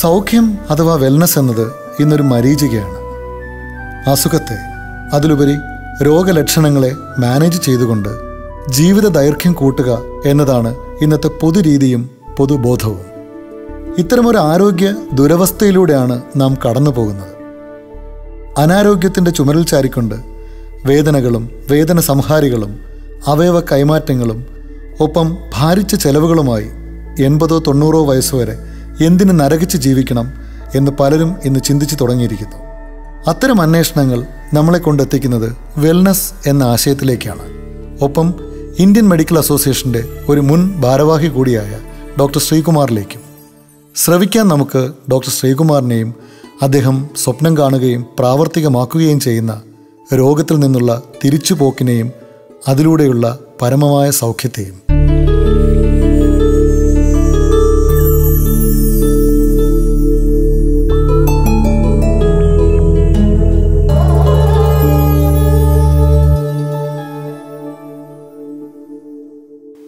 സൗഖ്യം അഥവാ വെൽനസ് എന്നത് ഇന്നൊരു മരീചികയാണ്. അസുഖത്തെ, അതിലുപരി രോഗലക്ഷണങ്ങളെ മാനേജ് ചെയ്തുകൊണ്ട് ജീവിത ദൈർഘ്യം കൂട്ടുക എന്നതാണ് ഇന്നത്തെ പൊതുരീതിയും പൊതുബോധവും. ഇത്തരമൊരു ആരോഗ്യ ദുരവസ്ഥയിലൂടെയാണ് നാം കടന്നു പോകുന്നത്. അനാരോഗ്യത്തിൻ്റെ ചുമരിൽ ചാരിക്കൊണ്ട് വേദനകളും വേദന സംഹാരികളും അവയവ കൈമാറ്റങ്ങളും ഒപ്പം ഭാരിച്ച ചെലവുകളുമായി 80-90 വയസ്സുവരെ എന്തിന് നരകിച്ച് ജീവിക്കണം എന്ന് പലരും ഇന്ന് ചിന്തിച്ചു തുടങ്ങിയിരിക്കുന്നു. അത്തരം അന്വേഷണങ്ങൾ നമ്മളെ കൊണ്ടെത്തിക്കുന്നത് വെൽനസ് എന്ന ആശയത്തിലേക്കാണ്. ഒപ്പം ഇന്ത്യൻ മെഡിക്കൽ അസോസിയേഷൻ്റെ ഒരു മുൻ ഭാരവാഹി കൂടിയായ ഡോക്ടർ ശ്രീകുമാറിലേക്കും. ശ്രവിക്കാൻ നമുക്ക് ഡോക്ടർ ശ്രീകുമാറിനെയും അദ്ദേഹം സ്വപ്നം കാണുകയും പ്രാവർത്തികമാക്കുകയും ചെയ്യുന്ന രോഗത്തിൽ നിന്നുള്ള തിരിച്ചുപോക്കിനെയും അതിലൂടെയുള്ള പരമമായ സൗഖ്യത്തെയും.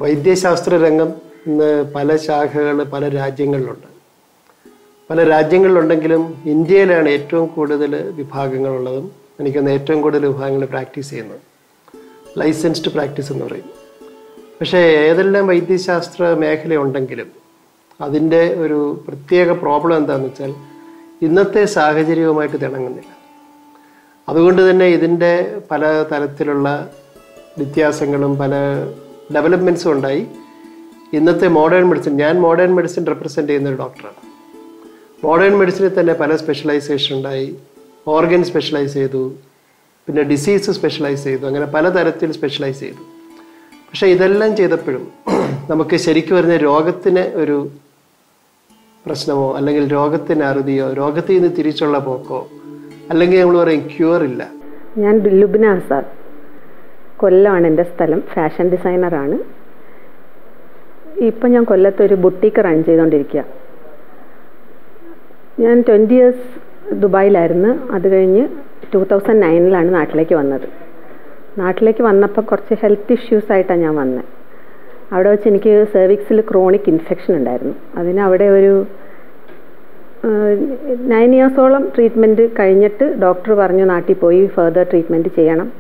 വൈദ്യശാസ്ത്ര രംഗം ഇന്ന് പല ശാഖകൾ പല രാജ്യങ്ങളിലുണ്ട്. പല രാജ്യങ്ങളിലുണ്ടെങ്കിലും ഇന്ത്യയിലാണ് ഏറ്റവും കൂടുതൽ വിഭാഗങ്ങളുള്ളതും എനിക്കൊന്ന് ഏറ്റവും കൂടുതൽ വിഭാഗങ്ങൾ പ്രാക്ടീസ് ചെയ്യുന്നത്. ലൈസൻസ്ഡ് പ്രാക്ടീസ് എന്ന് പറയും. പക്ഷേ ഏതെല്ലാം വൈദ്യശാസ്ത്ര മേഖലയുണ്ടെങ്കിലും അതിൻ്റെ ഒരു പ്രത്യേക പ്രോബ്ലം എന്താണെന്ന് വെച്ചാൽ ഇന്നത്തെ സാഹചര്യവുമായിട്ട് തിണങ്ങുന്നില്ല. അതുകൊണ്ട് തന്നെ ഇതിൻ്റെ പല തരത്തിലുള്ള വ്യത്യാസങ്ങളും പല ഡെവലപ്മെൻറ്റ്സും ഉണ്ടായി. ഇന്നത്തെ മോഡേൺ മെഡിസിൻ, ഞാൻ മോഡേൺ മെഡിസിൻ റെപ്രസെൻ്റ് ചെയ്യുന്ന ഒരു ഡോക്ടറാണ്. മോഡേൺ മെഡിസിനിൽ തന്നെ പല സ്പെഷ്യലൈസേഷൻ ഉണ്ടായി. ഓർഗൻ സ്പെഷ്യലൈസ് ചെയ്തു, പിന്നെ ഡിസീസ് സ്പെഷ്യലൈസ് ചെയ്തു, അങ്ങനെ പലതരത്തിൽ സ്പെഷ്യലൈസ് ചെയ്തു. പക്ഷേ ഇതെല്ലാം ചെയ്തപ്പോഴും നമുക്ക് ശരിക്കും പറഞ്ഞ രോഗത്തിന് ഒരു പ്രശ്നമോ അല്ലെങ്കിൽ രോഗത്തിന് അറുതിയോ രോഗത്തിൽ നിന്ന് തിരിച്ചുള്ള പോക്കോ അല്ലെങ്കിൽ നമ്മൾ പറയും ക്യൂർ ഇല്ല. ഞാൻ ലുബ്ന ആസാദ്, കൊല്ലമാണ് എൻ്റെ സ്ഥലം. ഫാഷൻ ഡിസൈനറാണ്. ഇപ്പം ഞാൻ കൊല്ലത്തൊരു ബുട്ടീക്ക് റൺ ചെയ്തുകൊണ്ടിരിക്കുക. ഞാൻ 20 years ദുബായിലായിരുന്നു. അത് കഴിഞ്ഞ് 2009 നാട്ടിലേക്ക് വന്നത്. നാട്ടിലേക്ക് വന്നപ്പോൾ കുറച്ച് ഹെൽത്ത് ഇഷ്യൂസായിട്ടാണ് ഞാൻ വന്നത്. അവിടെ വെച്ച് എനിക്ക് സെർവിക്സിൽ ക്രോണിക് ഇൻഫെക്ഷൻ ഉണ്ടായിരുന്നു. അതിന് അവിടെ ഒരു 9 years ട്രീറ്റ്മെൻറ്റ് കഴിഞ്ഞിട്ട് ഡോക്ടർ പറഞ്ഞു നാട്ടിൽ പോയി ഫർദർ ട്രീറ്റ്മെൻറ്റ് ചെയ്യണം,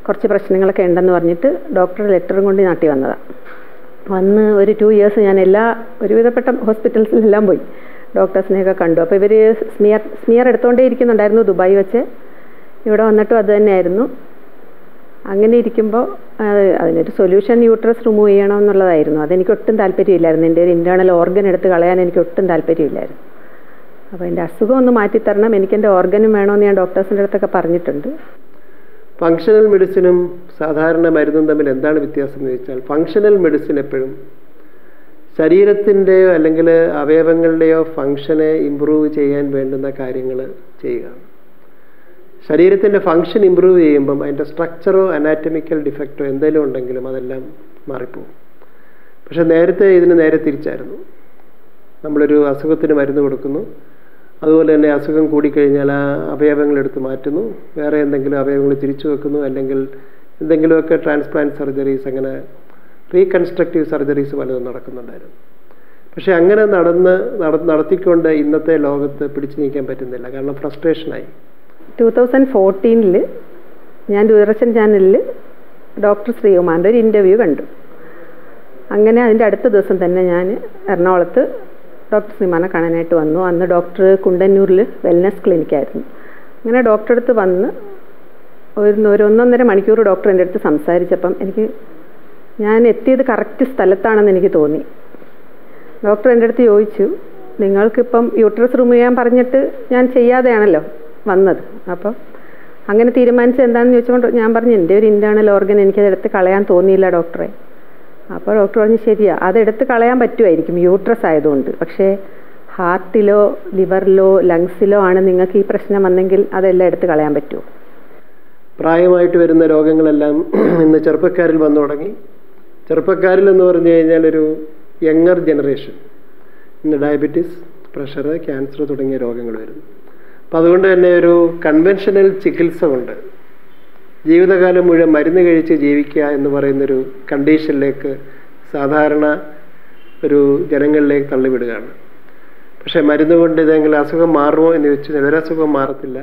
കുറച്ച് പ്രശ്നങ്ങളൊക്കെ ഉണ്ടെന്ന് പറഞ്ഞിട്ട് ഡോക്ടർ ലെറ്ററും കൊണ്ട് നാട്ടിൽ വന്നതാണ്. വന്ന് ഒരു 2 years ഞാൻ ഒരുവിധപ്പെട്ട ഹോസ്പിറ്റൽസിലെല്ലാം പോയി, ഡോക്ടേഴ്സിനെയൊക്കെ കണ്ടു. അപ്പോൾ ഇവർ സ്മിയർ എടുത്തുകൊണ്ടേ ഇരിക്കുന്നുണ്ടായിരുന്നു ദുബായ് വെച്ച്. ഇവിടെ വന്നിട്ടും അത് തന്നെയായിരുന്നു. അങ്ങനെ ഇരിക്കുമ്പോൾ അതിനൊരു സൊല്യൂഷൻ യൂട്രസ് റിമൂവ് ചെയ്യണമെന്നുള്ളതായിരുന്നു. അതെനിക്ക് ഒട്ടും താല്പര്യമില്ലായിരുന്നു. എൻ്റെ ഒരു ഇൻറ്റേർണൽ ഓർഗൻ എടുത്ത് കളയാൻ എനിക്ക് ഒട്ടും താല്പര്യമില്ലായിരുന്നു. അപ്പോൾ എൻ്റെ അസുഖം ഒന്ന് മാറ്റിത്തരണം, എനിക്കെൻ്റെ ഓർഗനും വേണമെന്ന് ഞാൻ ഡോക്ടേഴ്സിൻ്റെ അടുത്തൊക്കെ പറഞ്ഞിട്ടുണ്ട്. ഫങ്ഷണൽ മെഡിസിനും സാധാരണ മരുന്നും തമ്മിൽ എന്താണ് വ്യത്യാസം എന്ന് ചോദിച്ചാൽ, ഫങ്ഷണൽ മെഡിസിൻ എപ്പോഴും ശരീരത്തിൻ്റെയോ അല്ലെങ്കിൽ അവയവങ്ങളുടെയോ ഫങ്ഷനെ ഇമ്പ്രൂവ് ചെയ്യാൻ വേണ്ടുന്ന കാര്യങ്ങൾ ചെയ്യുകയാണ്. ശരീരത്തിൻ്റെ ഫങ്ഷൻ ഇമ്പ്രൂവ് ചെയ്യുമ്പം അതിൻ്റെ സ്ട്രക്ചറോ അനാറ്റമിക്കൽ ഡിഫക്റ്റോ എന്തെങ്കിലും ഉണ്ടെങ്കിലും അതെല്ലാം മാറിപ്പോകും. പക്ഷെ നേരത്തെ ഇതിന് നേരെ തിരിച്ചായിരുന്നു. നമ്മളൊരു അസുഖത്തിന് മരുന്ന് കൊടുക്കുന്നു, അതുപോലെ തന്നെ അസുഖം കൂടിക്കഴിഞ്ഞാൽ ആ അവയവങ്ങളെടുത്ത് മാറ്റുന്നു, വേറെ എന്തെങ്കിലും അവയവങ്ങൾ തിരിച്ചു വെക്കുന്നു, അല്ലെങ്കിൽ എന്തെങ്കിലുമൊക്കെ ട്രാൻസ്പ്ലാന്റ് സർജറീസ്, അങ്ങനെ റീകൺസ്ട്രക്റ്റീവ് സർജറീസ് പലതും നടക്കുന്നുണ്ടായിരുന്നു. പക്ഷെ അങ്ങനെ നടത്തിക്കൊണ്ട് ഇന്നത്തെ ലോകത്ത് പിടിച്ചു നീക്കാൻ പറ്റുന്നില്ല. കാരണം ഫ്രസ്ട്രേഷനായി. 2014 ഞാൻ ദൂരദർശൻ ചാനലിൽ ഡോക്ടർ ശ്രീകുമാറിൻ്റെ ഒരു ഇൻ്റർവ്യൂ കണ്ടു. അങ്ങനെ അതിൻ്റെ അടുത്ത ദിവസം തന്നെ ഞാൻ എറണാകുളത്ത് ഡോക്ടർ ശ്രീമാനെ കാണാനായിട്ട് വന്നു. അന്ന് ഡോക്ടർ കുണ്ടന്നൂരിൽ വെൽനസ് ക്ലിനിക്കായിരുന്നു. അങ്ങനെ ഡോക്ടറെ അടുത്ത് വന്ന് ഒരു 1.5 മണിക്കൂർ ഡോക്ടർ എൻ്റെ അടുത്ത് സംസാരിച്ചപ്പം ഞാൻ എത്തിയത് കറക്റ്റ് സ്ഥലത്താണെന്ന് എനിക്ക് തോന്നി. ഡോക്ടർ എൻ്റെ അടുത്ത് ചോദിച്ചു, നിങ്ങൾക്കിപ്പം യൂട്രസ് റിമൂവ് ചെയ്യാൻ പറഞ്ഞിട്ട് ഞാൻ ചെയ്യാതെയാണല്ലോ വന്നത്, അപ്പം അങ്ങനെ തീരുമാനിച്ചത് എന്താണെന്ന് ചോദിച്ചുകൊണ്ട് ഞാൻ പറഞ്ഞു, എൻ്റെ ഒരു ഇൻറ്റേർണൽ ഓർഗൻ എനിക്കതെടുത്ത് കളയാൻ തോന്നിയില്ല ഡോക്ടറെ. അപ്പോൾ ഡോക്ടർ പറഞ്ഞു, ശരിയാ, അതെടുത്ത് കളയാൻ പറ്റുമായിരിക്കും യൂട്രസ് ആയതുകൊണ്ട്, പക്ഷേ ഹാർട്ടിലോ ലിവറിലോ ലങ്സിലോ ആണ് നിങ്ങൾക്ക് ഈ പ്രശ്നം വന്നെങ്കിൽ അതെല്ലാം എടുത്ത് കളയാൻ പറ്റുമോ? പ്രായമായിട്ട് വരുന്ന രോഗങ്ങളെല്ലാം ഇന്ന് ചെറുപ്പക്കാരിൽ വന്നു തുടങ്ങി. ചെറുപ്പക്കാരിൽ എന്ന് പറഞ്ഞു കഴിഞ്ഞാൽ ഒരു യങ്ങർ ജനറേഷൻ ഇന്ന് ഡയബറ്റീസ്, പ്രഷർ, ക്യാൻസർ തുടങ്ങിയ രോഗങ്ങൾ വരുന്നു. അപ്പം അതുകൊണ്ട് തന്നെ ഒരു കൺവെൻഷണൽ ചികിത്സ കൊണ്ട് ജീവിതകാലം മുഴുവൻ മരുന്ന് കഴിച്ച് ജീവിക്കുക എന്ന് പറയുന്നൊരു കണ്ടീഷനിലേക്ക് സാധാരണ ഒരു ജനങ്ങളിലേക്ക് തള്ളിവിടുകയാണ്. പക്ഷേ മരുന്ന് കൊണ്ട് ഇതെങ്കിലും അസുഖം മാറുമോ എന്ന് ചോദിച്ചാൽ ഒരസുഖം മാറത്തില്ല.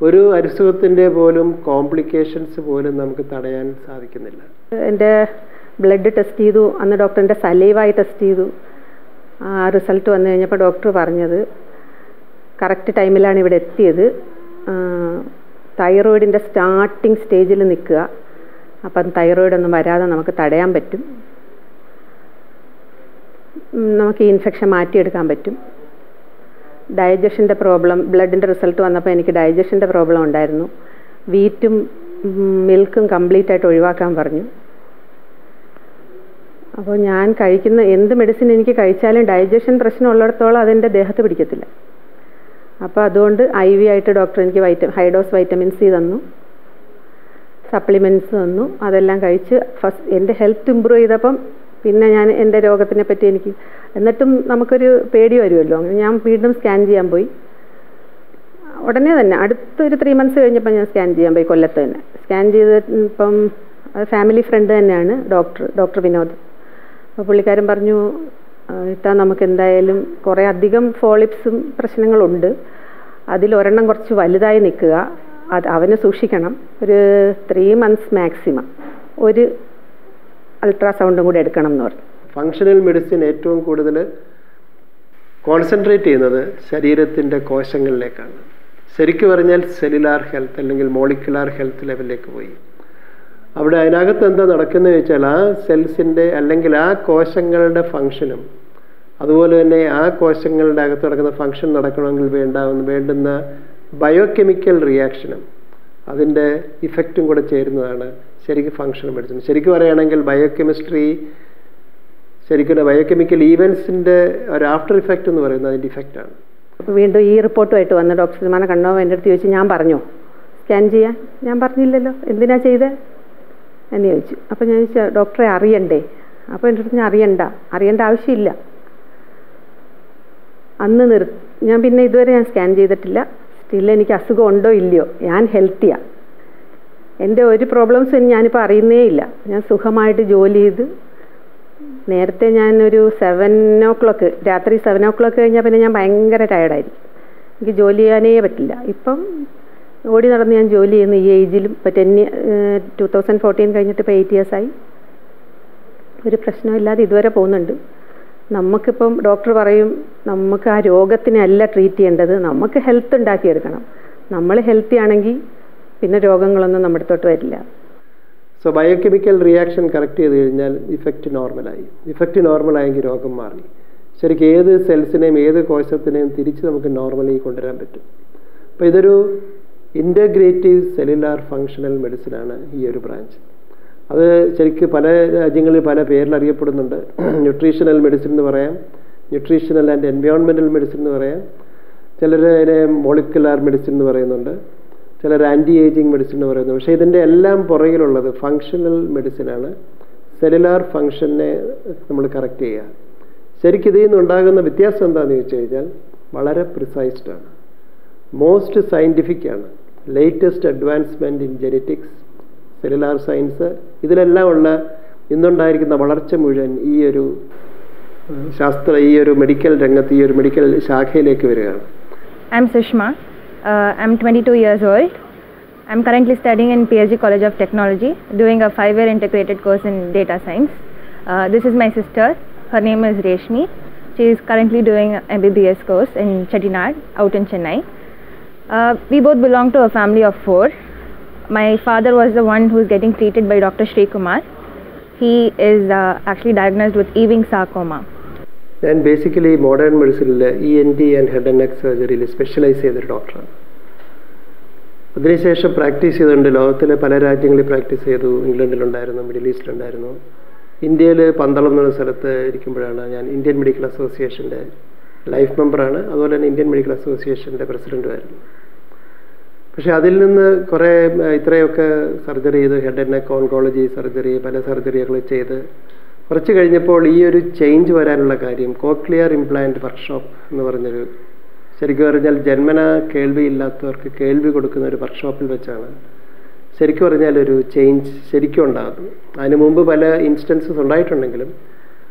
ഒരു അസുഖത്തിൻ്റെ പോലും കോംപ്ലിക്കേഷൻസ് പോലും നമുക്ക് തടയാൻ സാധിക്കുന്നില്ല. എൻ്റെ ബ്ലഡ് ടെസ്റ്റ് ചെയ്തു, അന്ന് ഡോക്ടറിൻ്റെ സലൈവായി ടെസ്റ്റ് ചെയ്തു. ആ റിസൾട്ട് വന്നു കഴിഞ്ഞപ്പോൾ ഡോക്ടർ പറഞ്ഞത് കറക്റ്റ് ടൈമിലാണ് ഇവിടെ എത്തിയത്, തൈറോയിഡിൻ്റെ സ്റ്റാർട്ടിങ് സ്റ്റേജിൽ നിൽക്കുക, അപ്പം തൈറോയിഡൊന്നും വരാതെ നമുക്ക് തടയാൻ പറ്റും, നമുക്ക് ഈ ഇൻഫെക്ഷൻ മാറ്റിയെടുക്കാൻ പറ്റും. ഡൈജഷൻ്റെ പ്രോബ്ലം, ബ്ലഡിൻ്റെ റിസൾട്ട് വന്നപ്പോൾ എനിക്ക് ഡൈജഷൻ്റെ പ്രോബ്ലം ഉണ്ടായിരുന്നു. വീറ്റും മിൽക്കും കംപ്ലീറ്റ് ആയിട്ട് ഒഴിവാക്കാൻ പറഞ്ഞു. അപ്പോൾ ഞാൻ കഴിക്കുന്ന എന്ത് മെഡിസിൻ എനിക്ക് കഴിച്ചാലും ഡൈജഷൻ പ്രശ്നം ഉള്ളിടത്തോളം അതെൻ്റെ ദേഹത്ത് പിടിക്കത്തില്ല. അപ്പോൾ അതുകൊണ്ട് IV ആയിട്ട് ഡോക്ടർ എനിക്ക് ഹൈ ഡോസ് വൈറ്റമിൻ C തന്നു, സപ്ലിമെൻറ്റ്സ് തന്നു. അതെല്ലാം കഴിച്ച് എൻ്റെ ഹെൽത്ത് ഇമ്പ്രൂവ് ചെയ്തപ്പം പിന്നെ ഞാൻ എൻ്റെ രോഗത്തിനെ പറ്റി എനിക്ക്, എന്നിട്ടും നമുക്കൊരു പേടി വരുമല്ലോ. അങ്ങനെ ഞാൻ വീണ്ടും സ്കാൻ ചെയ്യാൻ പോയി. ഉടനെ തന്നെ അടുത്തൊരു 3 months കഴിഞ്ഞപ്പോൾ ഞാൻ സ്കാൻ ചെയ്യാൻ പോയി, കൊല്ലത്ത് തന്നെ. സ്കാൻ ചെയ്തപ്പം അത് ഫാമിലി ഫ്രണ്ട് തന്നെയാണ് ഡോക്ടർ വിനോദ്. അപ്പോൾ പുള്ളിക്കാരൻ പറഞ്ഞു, ഇത്താ നമുക്ക് എന്തായാലും കുറേ അധികം ഫോളിപ്സും പ്രശ്നങ്ങളുണ്ട്, അതിലൊരെണ്ണം കുറച്ച് വലുതായി നിൽക്കുക, അവന് സൂക്ഷിക്കണം, ഒരു 3 months മാക്സിമം ഒരു അൾട്രാസൗണ്ടും കൂടെ എടുക്കണം എന്ന് പറഞ്ഞു. ഫങ്ഷണൽ മെഡിസിൻ ഏറ്റവും കൂടുതൽ കോൺസെൻട്രേറ്റ് ചെയ്യുന്നത് ശരീരത്തിൻ്റെ കോശങ്ങളിലേക്കാണ്. ശരിക്കും പറഞ്ഞാൽ സെല്ലുലാർ ഹെൽത്ത് അല്ലെങ്കിൽ മോളിക്കുലാർ ഹെൽത്ത് ലെവലിലേക്ക് പോയി. അവിടെ അതിനകത്ത് എന്താ നടക്കുന്നത് ചോദിച്ചാൽ ആ സെൽസിൻ്റെ അല്ലെങ്കിൽ ആ കോശങ്ങളുടെ ഫങ്ഷനും അതുപോലെ തന്നെ ആ കോശങ്ങളുടെ അകത്ത് നടക്കുന്ന ഫങ്ഷൻ നടക്കണമെങ്കിൽ വേണ്ടുന്ന ബയോകെമിക്കൽ റിയാക്ഷനും അതിൻ്റെ ഇഫക്റ്റും കൂടെ ചേരുന്നതാണ് ശരിക്കും ഫങ്ഷണൽ മെഡിസിൻ. ശരിക്കും പറയുകയാണെങ്കിൽ ബയോകെമിക്കൽ ഈവൻസിൻ്റെ ഒരു ആഫ്റ്റർ ഇഫക്റ്റ് എന്ന് പറയുന്നത് അതിൻ്റെ ഇഫക്റ്റാണ്. അപ്പോൾ വീണ്ടും ഈ റിപ്പോർട്ടുമായിട്ട് വന്ന് ഡോക്ടർ സൽമാനെ കണ്ടോ എൻ്റെ അടുത്ത് ചോദിച്ചു, ഞാൻ പറഞ്ഞോ സ്കാൻ ചെയ്യാൻ? ഞാൻ പറഞ്ഞില്ലല്ലോ, എന്തിനാ ചെയ്തേ എന്ന് ചോദിച്ചു. അപ്പോൾ ഞാൻ ചോദിച്ചു, ഡോക്ടറെ അറിയണ്ടേ? അപ്പോൾ എൻ്റെ അടുത്ത് ഞാൻ അറിയേണ്ട ആവശ്യമില്ല. അന്ന് ഞാൻ പിന്നെ ഇതുവരെ ഞാൻ സ്കാൻ ചെയ്തിട്ടില്ല. സ്റ്റിൽ എനിക്ക് അസുഖം ഉണ്ടോ ഇല്ലയോ, ഞാൻ ഹെൽത്തിയാണ്. എൻ്റെ ഒരു പ്രോബ്ലംസും ഞാനിപ്പോൾ അറിയുന്നേ ഇല്ല. ഞാൻ സുഖമായിട്ട് ജോലി ചെയ്ത്, നേരത്തെ ഞാനൊരു 7 o'clock രാത്രി 7 o'clock കഴിഞ്ഞാൽ പിന്നെ ഞാൻ ഭയങ്കര ടയർഡായിരിക്കും, എനിക്ക് ജോലി ചെയ്യാനേ പറ്റില്ല. ഇപ്പം ഓടി നടന്ന് ഞാൻ ജോലി ചെയ്യുന്ന ഈ ഏജിലും. ഇപ്പോൾ 2014 കഴിഞ്ഞിട്ട് ഇപ്പോൾ 8 years ആയി. ഒരു പ്രശ്നമില്ലാതെ ഇതുവരെ പോകുന്നുണ്ട്. നമുക്കിപ്പം ഡോക്ടർ പറയും, നമുക്ക് ആ രോഗത്തിനല്ല ട്രീറ്റ് ചെയ്യേണ്ടത്, നമുക്ക് ഹെൽത്ത് ഉണ്ടാക്കിയെടുക്കണം. നമ്മൾ ഹെൽത്തി ആണെങ്കിൽ പിന്നെ രോഗങ്ങളൊന്നും നമ്മുടെ അടുത്തോട്ട് വരില്ല. സോ ബയോകെമിക്കൽ റിയാക്ഷൻ കറക്റ്റ് ചെയ്ത് കഴിഞ്ഞാൽ ഇഫക്റ്റ് നോർമലായെങ്കിൽ രോഗം മാറി. ശരിക്കും ഏത് സെൽസിനെയും ഏത് കോശത്തിനെയും തിരിച്ച് നമുക്ക് നോർമലി കൊണ്ടുവരാൻ പറ്റും. അപ്പോൾ ഇതൊരു ഇൻ്റഗ്രേറ്റീവ് സെല്ലുലാർ ഫങ്ഷണൽ മെഡിസിനാണ് ഈ ഒരു ബ്രാഞ്ച്. അത് ശരിക്കും പല രാജ്യങ്ങളിൽ പല പേരിൽ അറിയപ്പെടുന്നുണ്ട്. ന്യൂട്രീഷണൽ മെഡിസിൻ എന്ന് പറയാം, ന്യൂട്രീഷണൽ ആൻഡ് എൻവയോൺമെൻറ്റൽ മെഡിസിൻ എന്ന് പറയാം, ചിലർ അതിനെ മോളിക്കുലാർ മെഡിസിൻ എന്ന് പറയുന്നുണ്ട്, ചിലർ ആൻറ്റി ഏജിങ് മെഡിസിൻ എന്ന് പറയുന്നു. പക്ഷേ ഇതിൻ്റെ എല്ലാം പുറകിലുള്ളത് ഫങ്ഷണൽ മെഡിസിനാണ്. സെല്ലുലാർ ഫങ്ഷനെ നമ്മൾ കറക്റ്റ് ചെയ്യുക. ശരിക്കും ഇതിൽ നിന്നുണ്ടാകുന്ന വ്യത്യാസം എന്താണെന്ന് ചോദിച്ചു കഴിഞ്ഞാൽ വളരെ പ്രിസൈസ്ഡാണ്, മോസ്റ്റ് സയൻറ്റിഫിക് ആണ്, latest advancement in genetics, cellular science, ഇതിലെല്ലാം ഉള്ള ഇന്നുണ്ടായിരിക്കുന്ന വളർച്ച മുഴുവൻ ഈ ഒരു മെഡിക്കൽ രംഗത്ത്, ഈ ഒരു മെഡിക്കൽ ശാഖയിലേക്ക് വരികയാണ്. I am Sushma. I am 22 years old. I am currently studying in PSG College of Technology, doing a 5-year integrated course in data science. This is my sister. Her name is Reshmi. She is currently doing MBBS course in Chettinad, out in Chennai. We both belong to a family of 4. My father was the one who is getting treated by Dr. Sri Kumar. He is actually diagnosed with Ewing sarcoma. ഞാൻ basically modern മെഡിസിനിൽ ENT and head and neck സർജറിയിൽ specialise ചെയ്തൊരു ഡോക്ടറാണ്. അതിനുശേഷം practice ചെയ്തുകൊണ്ട് ലോകത്തിലെ പല രാജ്യങ്ങളിൽ പ്രാക്ടീസ് ചെയ്തു. ഇംഗ്ലണ്ടിലുണ്ടായിരുന്നു, മിഡിൽ ഈസ്റ്റിലുണ്ടായിരുന്നു, ഇന്ത്യയിൽ പന്തളം എന്ന സ്ഥലത്ത് ഇരിക്കുമ്പോഴാണ് ഞാൻ ഇന്ത്യൻ മെഡിക്കൽ അസോസിയേഷൻ്റെ ലൈഫ് മെമ്പറാണ്, അതുപോലെ തന്നെ ഇന്ത്യൻ മെഡിക്കൽ അസോസിയേഷൻ്റെ പ്രസിഡൻറ്റുമായിരുന്നു. പക്ഷേ അതിൽ നിന്ന് കുറേ ഇത്രയൊക്കെ സർജറി ചെയ്ത്, head and neck oncology surgery, പല സർജറികൾ ചെയ്ത് കുറച്ച് കഴിഞ്ഞപ്പോൾ ഈ ഒരു ചേഞ്ച് വരാനുള്ള കാര്യം കോക്ലിയർ ഇംപ്ലാന്റ് വർക്ക്ഷോപ്പ് എന്ന് പറഞ്ഞൊരു, ശരിക്കും പറഞ്ഞാൽ ജന്മന കേൾവിയില്ലാത്തവർക്ക് കേൾവി കൊടുക്കുന്ന ഒരു വർക്ക്ഷോപ്പിൽ വെച്ചാണ് ശരിക്കും പറഞ്ഞാൽ ഒരു ചേഞ്ച് ശരിക്കും ഉണ്ടാകുന്നത്. അതിന് മുമ്പ് പല ഇൻസ്റ്റൻസസ് ഉണ്ടായിട്ടുണ്ടെങ്കിലും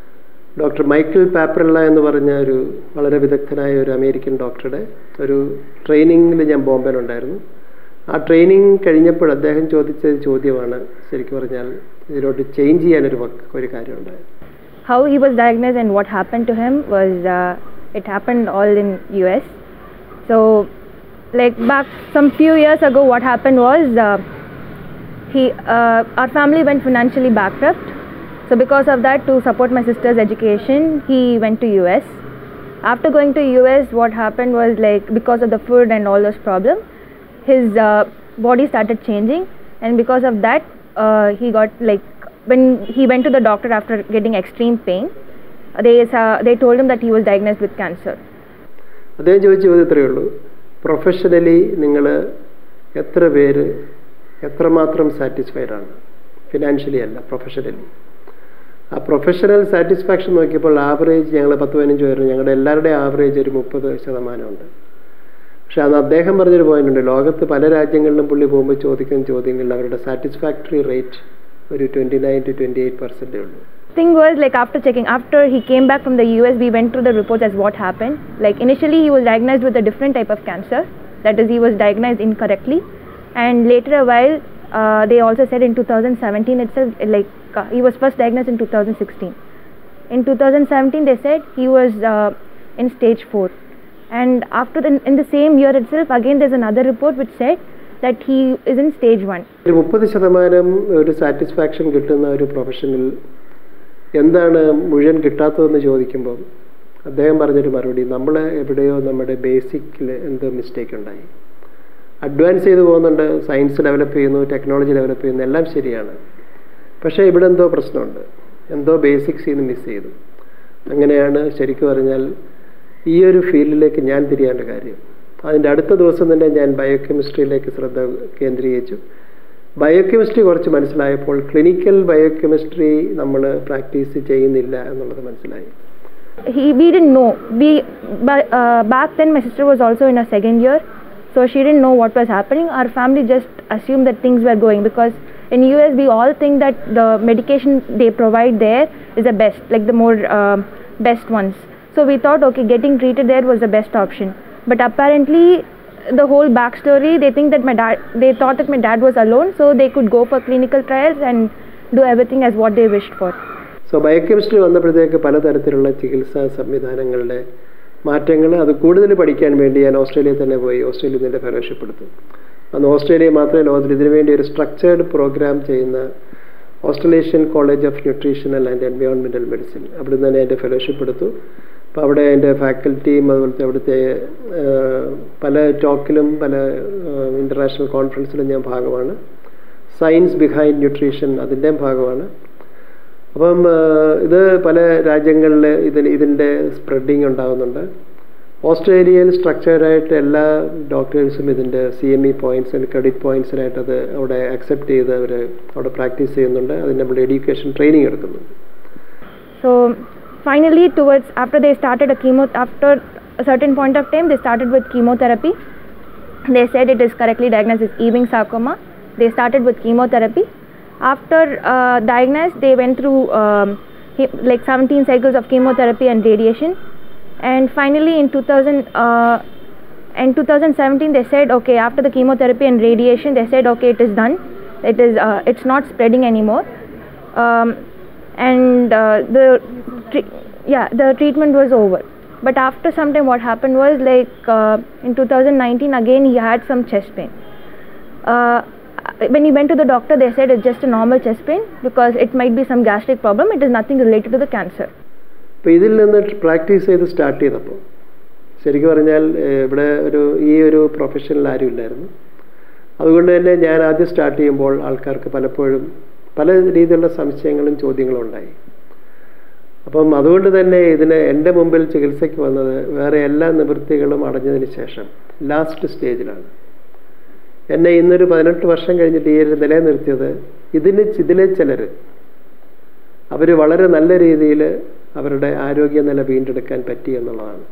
ഡോക്ടർ മൈക്കിൾ പാപ്പറല്ല എന്ന് പറഞ്ഞ ഒരു വളരെ വിദഗ്ധനായ ഒരു അമേരിക്കൻ ഡോക്ടറുടെ ഒരു ട്രെയിനിങ്ങിൽ ഞാൻ ബോംബെയിലുണ്ടായിരുന്നു. ആ ട്രെയിനിങ് കഴിഞ്ഞപ്പോൾ അദ്ദേഹം ചോദിച്ച ചോദ്യമാണ് ശരിക്കും പറഞ്ഞാൽ ഇതിലോട്ട് ചേഞ്ച് ചെയ്യാനൊരു കാര്യമുണ്ടായത്. How he was diagnosed and what happened to him was it happened all in US. So like back some few years ago, what happened was our family went financially bankrupt. So because of that, to support my sister's education, he went to US. After going to US, what happened was like because of the food and all those problems, his body started changing, and because of that, he got like when he went to the doctor after getting extreme pain, they told him that he was diagnosed with cancer. അദ്ദേഹം ചോദിച്ച ചോദ്യം ഇത്രയേ ഉള്ളൂ, professionally നിങ്ങൾ എത്ര പേര് എത്രമാത്രം satisfied ആണ്? ഫിനാൻഷ്യലി അല്ല, പ്രൊഫഷണലി. ആ പ്രൊഫഷണൽ സാറ്റിസ്ഫാക്ഷൻ നോക്കിയപ്പോൾ ആവറേജ് ഞങ്ങൾ 10-15 പേര്, ഞങ്ങളുടെ എല്ലാവരുടെയും ആവറേജ് ഒരു 30% പക്ഷെ അത് അദ്ദേഹം പറഞ്ഞൊരു പോയിന്റ് ഉണ്ട്, ലോകത്ത് പല രാജ്യങ്ങളിലും പുള്ളി പോകുമ്പോൾ ചോദിക്കുന്ന ചോദ്യങ്ങളിൽ അവരുടെ സാറ്റിസ്ഫാക്ടറി റേറ്റ് ഒരു 29 to 28% ഉള്ളൂ. Thing was like after he came back from the US, we went through the reports as what happened. Like initially he was diagnosed with a different type of cancer, that is he was diagnosed incorrectly, and later a while they also said in 2017 itself, like he was first diagnosed in 2016. In 2017 they said he was in stage 4, and after in the same year itself again there's another report which said that he is in stage 1. 30% ഒരു satisfaction കിട്ടുന്ന ഒരു പ്രൊഫഷനിൽ എന്താണ് മുഴുവൻ കിട്ടാത്തതെന്ന് ചോദിക്കുമ്പോൾ അദ്ദേഹം പറഞ്ഞൊരു മറുപടി, നമ്മൾ എവിടെയോ നമ്മുടെ ബേസിക്കിൽ എന്തോ മിസ്റ്റേക്ക് ഉണ്ടായി. അഡ്വാൻസ് ചെയ്ത് പോകുന്നുണ്ട്, സയൻസ് ഡെവലപ്പ് ചെയ്യുന്നു, ടെക്നോളജി ഡെവലപ്പ് ചെയ്യുന്നു, എല്ലാം ശരിയാണ്. പക്ഷേ ഇവിടെ എന്തോ പ്രശ്നമുണ്ട്, എന്തോ ബേസിക്സ് നിന്ന് മിസ് ചെയ്തു. അങ്ങനെയാണ് ശരിക്കും പറഞ്ഞാൽ ഈ ഒരു ഫീൽഡിലേക്ക് ഞാൻ തിരിയേണ്ട കാര്യം. അതിൻ്റെ അടുത്ത ദിവസം തന്നെ ഞാൻ ബയോകെമിസ്ട്രിയിലേക്ക് ശ്രദ്ധ കേന്ദ്രീകരിച്ചു. ബയോകെമിസ്ട്രി കുറച്ച് മനസ്സിലായപ്പോൾ ക്ലിനിക്കൽ ബയോകെമിസ്ട്രി നമ്മൾ പ്രാക്ടീസ് ചെയ്യുന്നില്ല എന്നുള്ളത് മനസ്സിലായി. We didn't know. Back then my sister was also in her second year, so she didn't know what was happening. Our family just assumed that things were going, because in US we all think that the medication they provide there is the best, like the more best ones. So we thought okay, getting treated there was the best option. But apparently the whole backstory, they thought that my dad was alone, so they could go for clinical trials and do everything as what they wished for. So biochemistry വന്നപ്പോഴത്തേക്ക് പലതരത്തിലുള്ള ചികിത്സാ സംവിധാനങ്ങളുടെ മാറ്റങ്ങൾ, അത് കൂടുതൽ പഠിക്കാൻ വേണ്ടി ഞാൻ ഓസ്ട്രേലിയയിൽ തന്നെ പോയി. ഓസ്ട്രേലിയയിൽ നിന്ന് ഫെലോഷിപ്പ് എടുത്തു. അന്ന് ഓസ്ട്രേലിയ മാത്രമേ ലോകത്തിൽ ഇതിനു വേണ്ടി ഒരു സ്ട്രക്ചേർഡ് പ്രോഗ്രാം ചെയ്യുന്ന Australian college of nutritional and environmental medicine, അവിടെ നിന്ന് തന്നെ എൻ്റെ ഫെലോഷിപ്പ് എടുത്തു. അപ്പോൾ അവിടെ എൻ്റെ ഫാക്കൽറ്റിയും അതുപോലത്തെ അവിടുത്തെ പല ടോക്കിലും പല ഇൻ്റർനാഷണൽ കോൺഫറൻസിലും ഞാൻ ഭാഗമാണ്. സയൻസ് ബിഹൈൻഡ് ന്യൂട്രീഷൻ അതിൻ്റെയും ഭാഗമാണ്. അപ്പം ഇത് പല രാജ്യങ്ങളിൽ ഇതിൻ്റെ സ്പ്രെഡിങ് ഉണ്ടാകുന്നുണ്ട്. ഓസ്ട്രേലിയയിൽ സ്ട്രക്ചേർഡായിട്ട് എല്ലാ ഡോക്ടേഴ്സും ഇതിൻ്റെ CME പോയിൻറ്റ്സ് ആൻഡ് ക്രെഡിറ്റ് പോയിൻറ്റ്സിനായിട്ട് അത് അവിടെ അക്സെപ്റ്റ് ചെയ്ത് അവർ അവിടെ പ്രാക്ടീസ് ചെയ്യുന്നുണ്ട്. അതിന് നമ്മൾ എഡ്യൂക്കേഷൻ ട്രെയിനിങ് എടുക്കുന്നുണ്ട്. So finally after they started after a certain point of time they started with chemotherapy. They said it is correctly diagnosed as Ewing sarcoma. They started with chemotherapy. After diagnosed, they went through like 17 cycles of chemotherapy and radiation, and finally in 2017 they said okay, after the chemotherapy and radiation they said okay, it is done, it's not spreading anymore, and the treatment was over. But after some time what happened was like in 2019 again he had some chest pain. When he went to the doctor, they said it's just a normal chest pain because it might be some gastric problem, it is nothing related to the cancer. അപ്പോൾ ഇതിൽ നിന്ന് practice ചെയ്ത് start ചെയ്തപ്പോൾ ശരിക്കും പറഞ്ഞാൽ ഇവിടെ ഈ ഒരു പ്രൊഫഷണൽ ആരും ഇല്ലായിരുന്നു. അതുകൊണ്ട് തന്നെ ഞാൻ ആദ്യം സ്റ്റാർട്ട് ചെയ്യുമ്പോൾ ആൾക്കാർക്ക് പലപ്പോഴും പല രീതിയിലുള്ള സംശയങ്ങളും ചോദ്യങ്ങളും ഉണ്ടായി. അപ്പം അതുകൊണ്ട് തന്നെ എൻ്റെ മുമ്പിൽ ചികിത്സയ്ക്ക് വന്നത് വേറെ എല്ലാ നിവൃത്തികളും അടഞ്ഞതിന് ശേഷം ലാസ്റ്റ് സ്റ്റേജിലാണ്. എന്നെ ഇന്നൊരു 18 വർഷം കഴിഞ്ഞിട്ട് ഈ ഒരു നിലനിർത്തിയത് ഇതിലെ ചിലർ അവർ വളരെ നല്ല രീതിയിൽ അവരുടെ ആരോഗ്യനില വീണ്ടെടുക്കാൻ പറ്റി എന്നുള്ളതാണ്.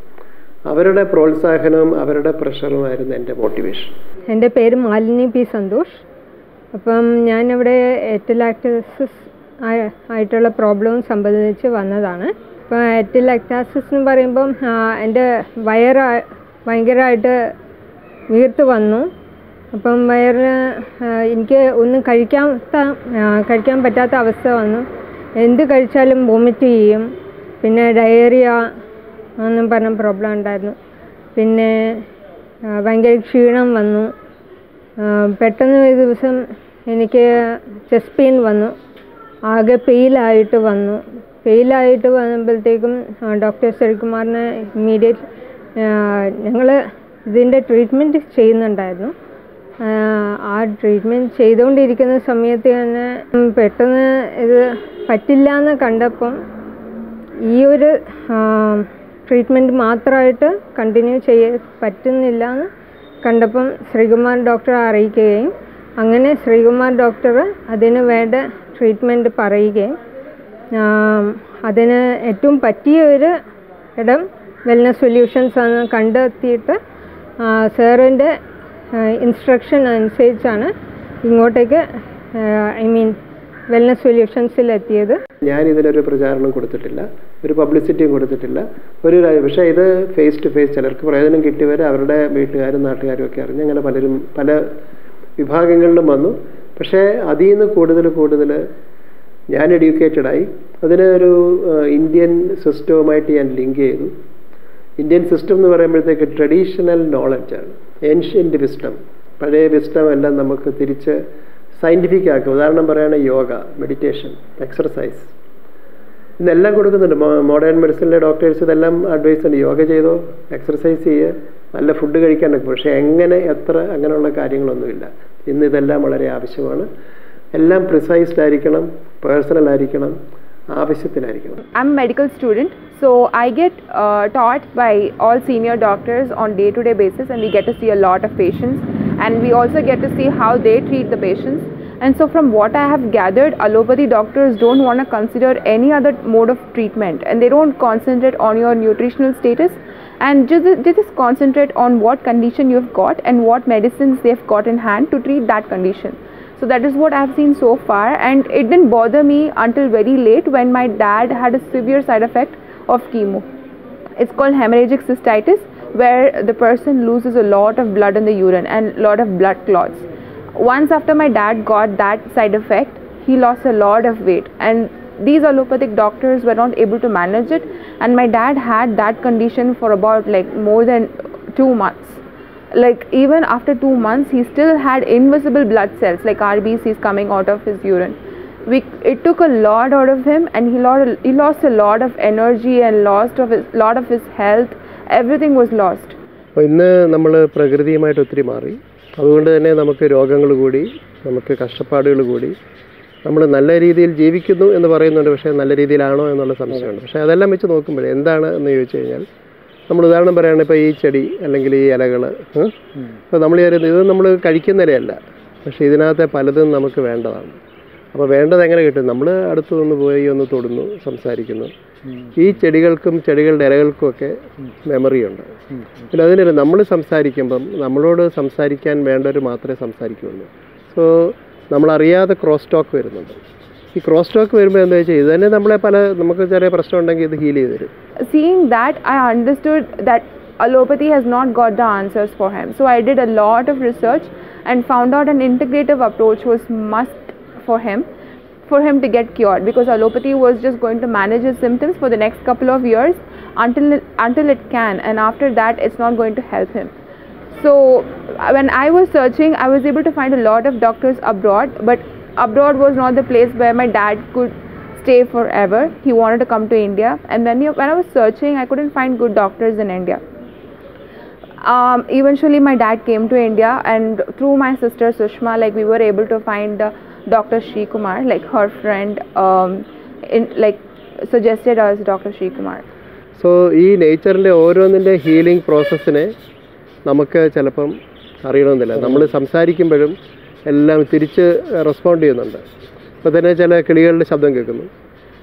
അവരുടെ പ്രോത്സാഹനവും അവരുടെ പ്രഷറുമായിരുന്നു എൻ്റെ മോട്ടിവേഷൻ. എൻ്റെ പേര് മാലിനി പി സന്തോഷ്. അപ്പം ഞാനിവിടെ എറ്റലാക്ടോസിസ് ആയിട്ടുള്ള പ്രോബ്ലം സംബന്ധിച്ച് വന്നതാണ്. അപ്പോൾ എറ്റിലക്ടാസിസ് എന്ന് പറയുമ്പം എൻ്റെ വയറ് ഭയങ്കരമായിട്ട് വീർത്ത് വന്നു. അപ്പം വയറിന് എനിക്ക് ഒന്നും കഴിക്കാൻ പറ്റാത്ത അവസ്ഥ വന്നു. എന്ത് കഴിച്ചാലും വോമിറ്റ് ചെയ്യും. പിന്നെ ഡയേറിയ എന്നും പറഞ്ഞ പ്രോബ്ലം ഉണ്ടായിരുന്നു. പിന്നെ ഭയങ്കര ക്ഷീണം വന്നു. പെട്ടെന്ന് ഒരു ദിവസം എനിക്ക് ചെസ്റ്റ് പെയിൻ വന്നു. ആകെ പെയിലായിട്ട് വന്നപ്പോഴത്തേക്കും ഡോക്ടർ ശ്രീകുമാറിനെ ഇമ്മീഡിയറ്റ് ഞങ്ങൾ ഇതിൻ്റെ ട്രീറ്റ്മെൻറ്റ് ചെയ്യുന്നുണ്ടായിരുന്നു. ആ ട്രീറ്റ്മെൻറ്റ് ചെയ്തുകൊണ്ടിരിക്കുന്ന സമയത്ത് തന്നെ പെട്ടെന്ന് ഇത് പറ്റില്ല എന്ന് കണ്ടപ്പം ഈ ഒരു ട്രീറ്റ്മെൻറ്റ് മാത്രമായിട്ട് കണ്ടിന്യൂ ചെയ്യാൻ പറ്റുന്നില്ല എന്ന് കണ്ടപ്പം ശ്രീകുമാർ ഡോക്ടറെ അറിയിക്കുകയും അങ്ങനെ ശ്രീകുമാർ ഡോക്ടർ അതിന് വേണ്ട ട്രീറ്റ്മെൻറ്റ് പറയുകയും അതിന് ഏറ്റവും പറ്റിയ ഒരു ഇടം വെൽനസ് സൊല്യൂഷൻസ് ആണ് കണ്ടെത്തിയിട്ട് സാറിൻ്റെ ഇൻസ്ട്രക്ഷൻ അനുസരിച്ചാണ് ഇങ്ങോട്ടേക്ക് വെൽനസ് സൊല്യൂഷൻസിലെത്തിയത്. ഞാനിതിനൊരു പ്രചാരണം കൊടുത്തിട്ടില്ല, ഒരു പബ്ലിസിറ്റിയും കൊടുത്തിട്ടില്ല, പക്ഷേ ഇത് ഫേസ് ടു ഫേസ് ചിലർക്ക് പ്രയോജനം കിട്ടിയവരെ അവരുടെ വീട്ടുകാരും നാട്ടുകാരും ഒക്കെ അറിഞ്ഞ് അങ്ങനെ പലരും പല വിഭാഗങ്ങളിലും വന്നു. പക്ഷേ അതിൽ നിന്ന് കൂടുതൽ ഞാൻ എഡ്യൂക്കേറ്റഡായി. അതിന് ഒരു ഇന്ത്യൻ സിസ്റ്റവുമായിട്ട് ഞാൻ ലിങ്ക് ചെയ്തു. ഇന്ത്യൻ സിസ്റ്റം എന്ന് പറയുമ്പോഴത്തേക്ക് ട്രഡീഷണൽ നോളജാണ്, ഏൻഷ്യൻ്റ് വിസ്ഡം, പഴയ വിസ്ഡം എല്ലാം നമുക്ക് തിരിച്ച് സയൻറ്റിഫിക് ആക്കുക. ഉദാഹരണം പറയുകയാണെങ്കിൽ യോഗ, മെഡിറ്റേഷൻ, എക്സർസൈസ് ഇതെല്ലാം കൊടുക്കുന്നുണ്ട്. മോഡേൺ മെഡിസിനിലെ ഡോക്ടേഴ്സ് ഇതെല്ലാം അഡ്വൈസ് ഉണ്ട്. യോഗ ചെയ്തോ, എക്സർസൈസ് ചെയ്യുക, നല്ല ഫുഡ് കഴിക്കാനൊക്കെ. പക്ഷേ എങ്ങനെ എത്ര അങ്ങനെയുള്ള കാര്യങ്ങളൊന്നുമില്ല. ഇന്ന് ഇതെല്ലാം വളരെ ആവശ്യമാണ്. എല്ലാം പ്രിസൈസ്ഡ് ആയിരിക്കണം, പേഴ്സണൽ ആയിരിക്കണം, ആവശ്യത്തിനായിരിക്കണം. I'm a medical student, so I get taught by all senior doctors on day-to-day basis, and we get to see a lot of patients, and we also get to see how they treat the patients. And so from what I have gathered, allopathy doctors don't want to consider any other mode of treatment, and they don't concentrate on your nutritional status, and they just concentrate on what condition you've got and what medicines they've got in hand to treat that condition. So that is what I've seen so far, and it didn't bother me until very late when my dad had a severe side effect of chemo. It's called hemorrhagic cystitis, where the person loses a lot of blood in the urine and a lot of blood clots. Once after my dad got that side effect, he lost a lot of weight, and these allopathic doctors were not able to manage it, and my dad had that condition for about more than 2 months. Even after 2 months, he still had invisible blood cells like RBCs coming out of his urine. It took a lot out of him, and he lost a lot of energy and lot of his health. Everything was lost. ഇന്ന് നമ്മൾ പ്രകൃതിയുമായിട്ട് ഒത്തിരി മാറി. അതുകൊണ്ട് തന്നെ നമുക്ക് രോഗങ്ങൾ കൂടി, നമുക്ക് കഷ്ടപ്പാടുകൾ കൂടി. നമ്മൾ നല്ല രീതിയിൽ ജീവിക്കുന്നു എന്ന് പറയുന്നുണ്ട്, പക്ഷേ നല്ല രീതിയിലാണോ എന്നുള്ള സംശയമുണ്ട്. പക്ഷേ അതെല്ലാം വെച്ച് നോക്കുമ്പോൾ എന്താണ് എന്ന് ചോദിച്ചു കഴിഞ്ഞാൽ, നമ്മൾ ഉദാഹരണം പറയുകയാണെങ്കിൽ ഇപ്പോൾ ഈ ചെടി അല്ലെങ്കിൽ ഈ ഇലകൾ, ഇപ്പോൾ നമ്മൾ ഇത് നമ്മൾ കഴിക്കുന്ന ഇലയല്ല, പക്ഷേ ഇതിനകത്തെ പലതും നമുക്ക് വേണ്ടതാണ്. അപ്പോൾ വേണ്ടത് എങ്ങനെ കിട്ടും? നമ്മൾ അടുത്ത് നിന്ന് പോയി ഒന്ന് തൊടുന്നു, സംസാരിക്കുന്നു. ഈ ചെടികൾക്കും ചെടികളുടെ ഇലകൾക്കുമൊക്കെ മെമ്മറിയുണ്ട്. പിന്നെ അതിന് നമ്മൾ സംസാരിക്കുമ്പം നമ്മളോട് സംസാരിക്കാൻ വേണ്ടവർ മാത്രമേ സംസാരിക്കുകയുള്ളൂ. സോ നമ്മളറിയാതെ ക്രോസ് ടോക്ക് വരുന്നുണ്ട്. ഈ ക്രോസ് ടോക്ക് വരുമ്പോൾ എന്താ വെച്ചാൽ ഇത് തന്നെ നമുക്ക് ചെറിയ പ്രശ്നം ഉണ്ടെങ്കിൽ ഇത് ഹീൽ ചെയ്ത് തരും. Seeing that, I understood that allopathy has not got the answers for him. So I did a lot of research and found out an integrative approach was must for him to get cured, because allopathy was just going to manage his symptoms for the next couple of years until it can, and after that it's not going to help him. So when I was searching, I was able to find a lot of doctors abroad, but abroad was not the place where my dad could stay forever. He wanted to come to India, and when I was searching, I couldn't find good doctors in India. Eventually my dad came to India, and through my sister Sushma, we were able to find Dr. Sri Kumar, her friend suggested us Dr. Sri Kumar. So ഈ നേച്ചറിൻ്റെ ഓരോന്നിൻ്റെ healing പ്രോസസ്സിനെ നമുക്ക് ചിലപ്പം അറിയണമെന്നില്ല. നമ്മൾ സംസാരിക്കുമ്പോഴും എല്ലാം തിരിച്ച് respond ചെയ്യുന്നുണ്ട്. ഇപ്പോൾ തന്നെ ചില കിളികളുടെ ശബ്ദം കേൾക്കുന്നു.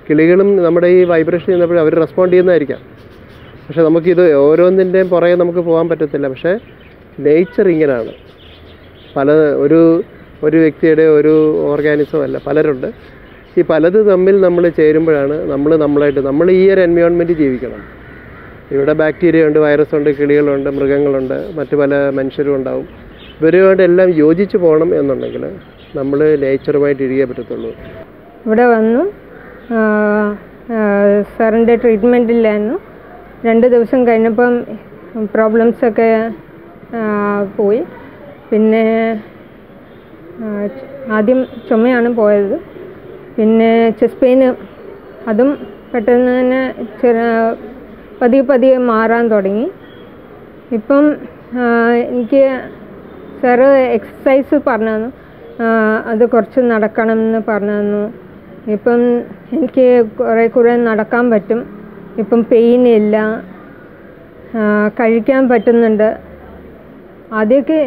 കിളികളും നമ്മുടെ ഈ വൈബ്രേഷൻ ചെയ്യുന്നപ്പോഴും അവർ റെസ്പോണ്ട് ചെയ്യുന്നതായിരിക്കാം. പക്ഷേ നമുക്കിത് ഓരോന്നിൻ്റെയും പുറകെ നമുക്ക് പോകാൻ പറ്റത്തില്ല. പക്ഷേ നേച്ചർ ഇങ്ങനെയാണ്. ഒരു വ്യക്തിയുടെ ഒരു ഓർഗാനിസം അല്ല, പലരുണ്ട്. ഈ പലത് തമ്മിൽ നമ്മൾ ചേരുമ്പോഴാണ് നമ്മൾ ഈ ഒരു എൻവയോൺമെൻറ്റ് ജീവിക്കണം. ഇവിടെ ബാക്ടീരിയ ഉണ്ട്, വൈറസ് ഉണ്ട്, കിളികളുണ്ട്, മൃഗങ്ങളുണ്ട്, മറ്റു പല മനുഷ്യരും ഉണ്ടാവും. ഇവരുമായിട്ട് എല്ലാം യോജിച്ച് പോകണം എന്നുണ്ടെങ്കിൽ നമ്മൾ നേച്ചറുമായിട്ട് ഇരിക്കാൻ പറ്റത്തുള്ളൂ. ഇവിടെ വന്നു സാറിൻ്റെ ട്രീറ്റ്മെൻ്റ് ഇല്ലായിരുന്നു. 2 ദിവസം കഴിഞ്ഞപ്പം പ്രോബ്ലംസൊക്കെ പോയി. പിന്നെ ആദ്യം ചുമയാണ് പോയത്, പിന്നെ ചെസ്റ്റ് പെയിന് അതും പെട്ടെന്ന് തന്നെ പതിയെ മാറാൻ തുടങ്ങി. ഇപ്പം എനിക്ക് സാറ് എക്സസൈസ് പറഞ്ഞു തന്നു, അത് കുറച്ച് നടക്കണം എന്ന് പറഞ്ഞു തന്നു. ഇപ്പം എനിക്ക് കുറേ നടക്കാൻ പറ്റും. ഇപ്പം പെയിനില്ല, കഴിക്കാൻ പറ്റുന്നുണ്ട്. ആദ്യമൊക്കെ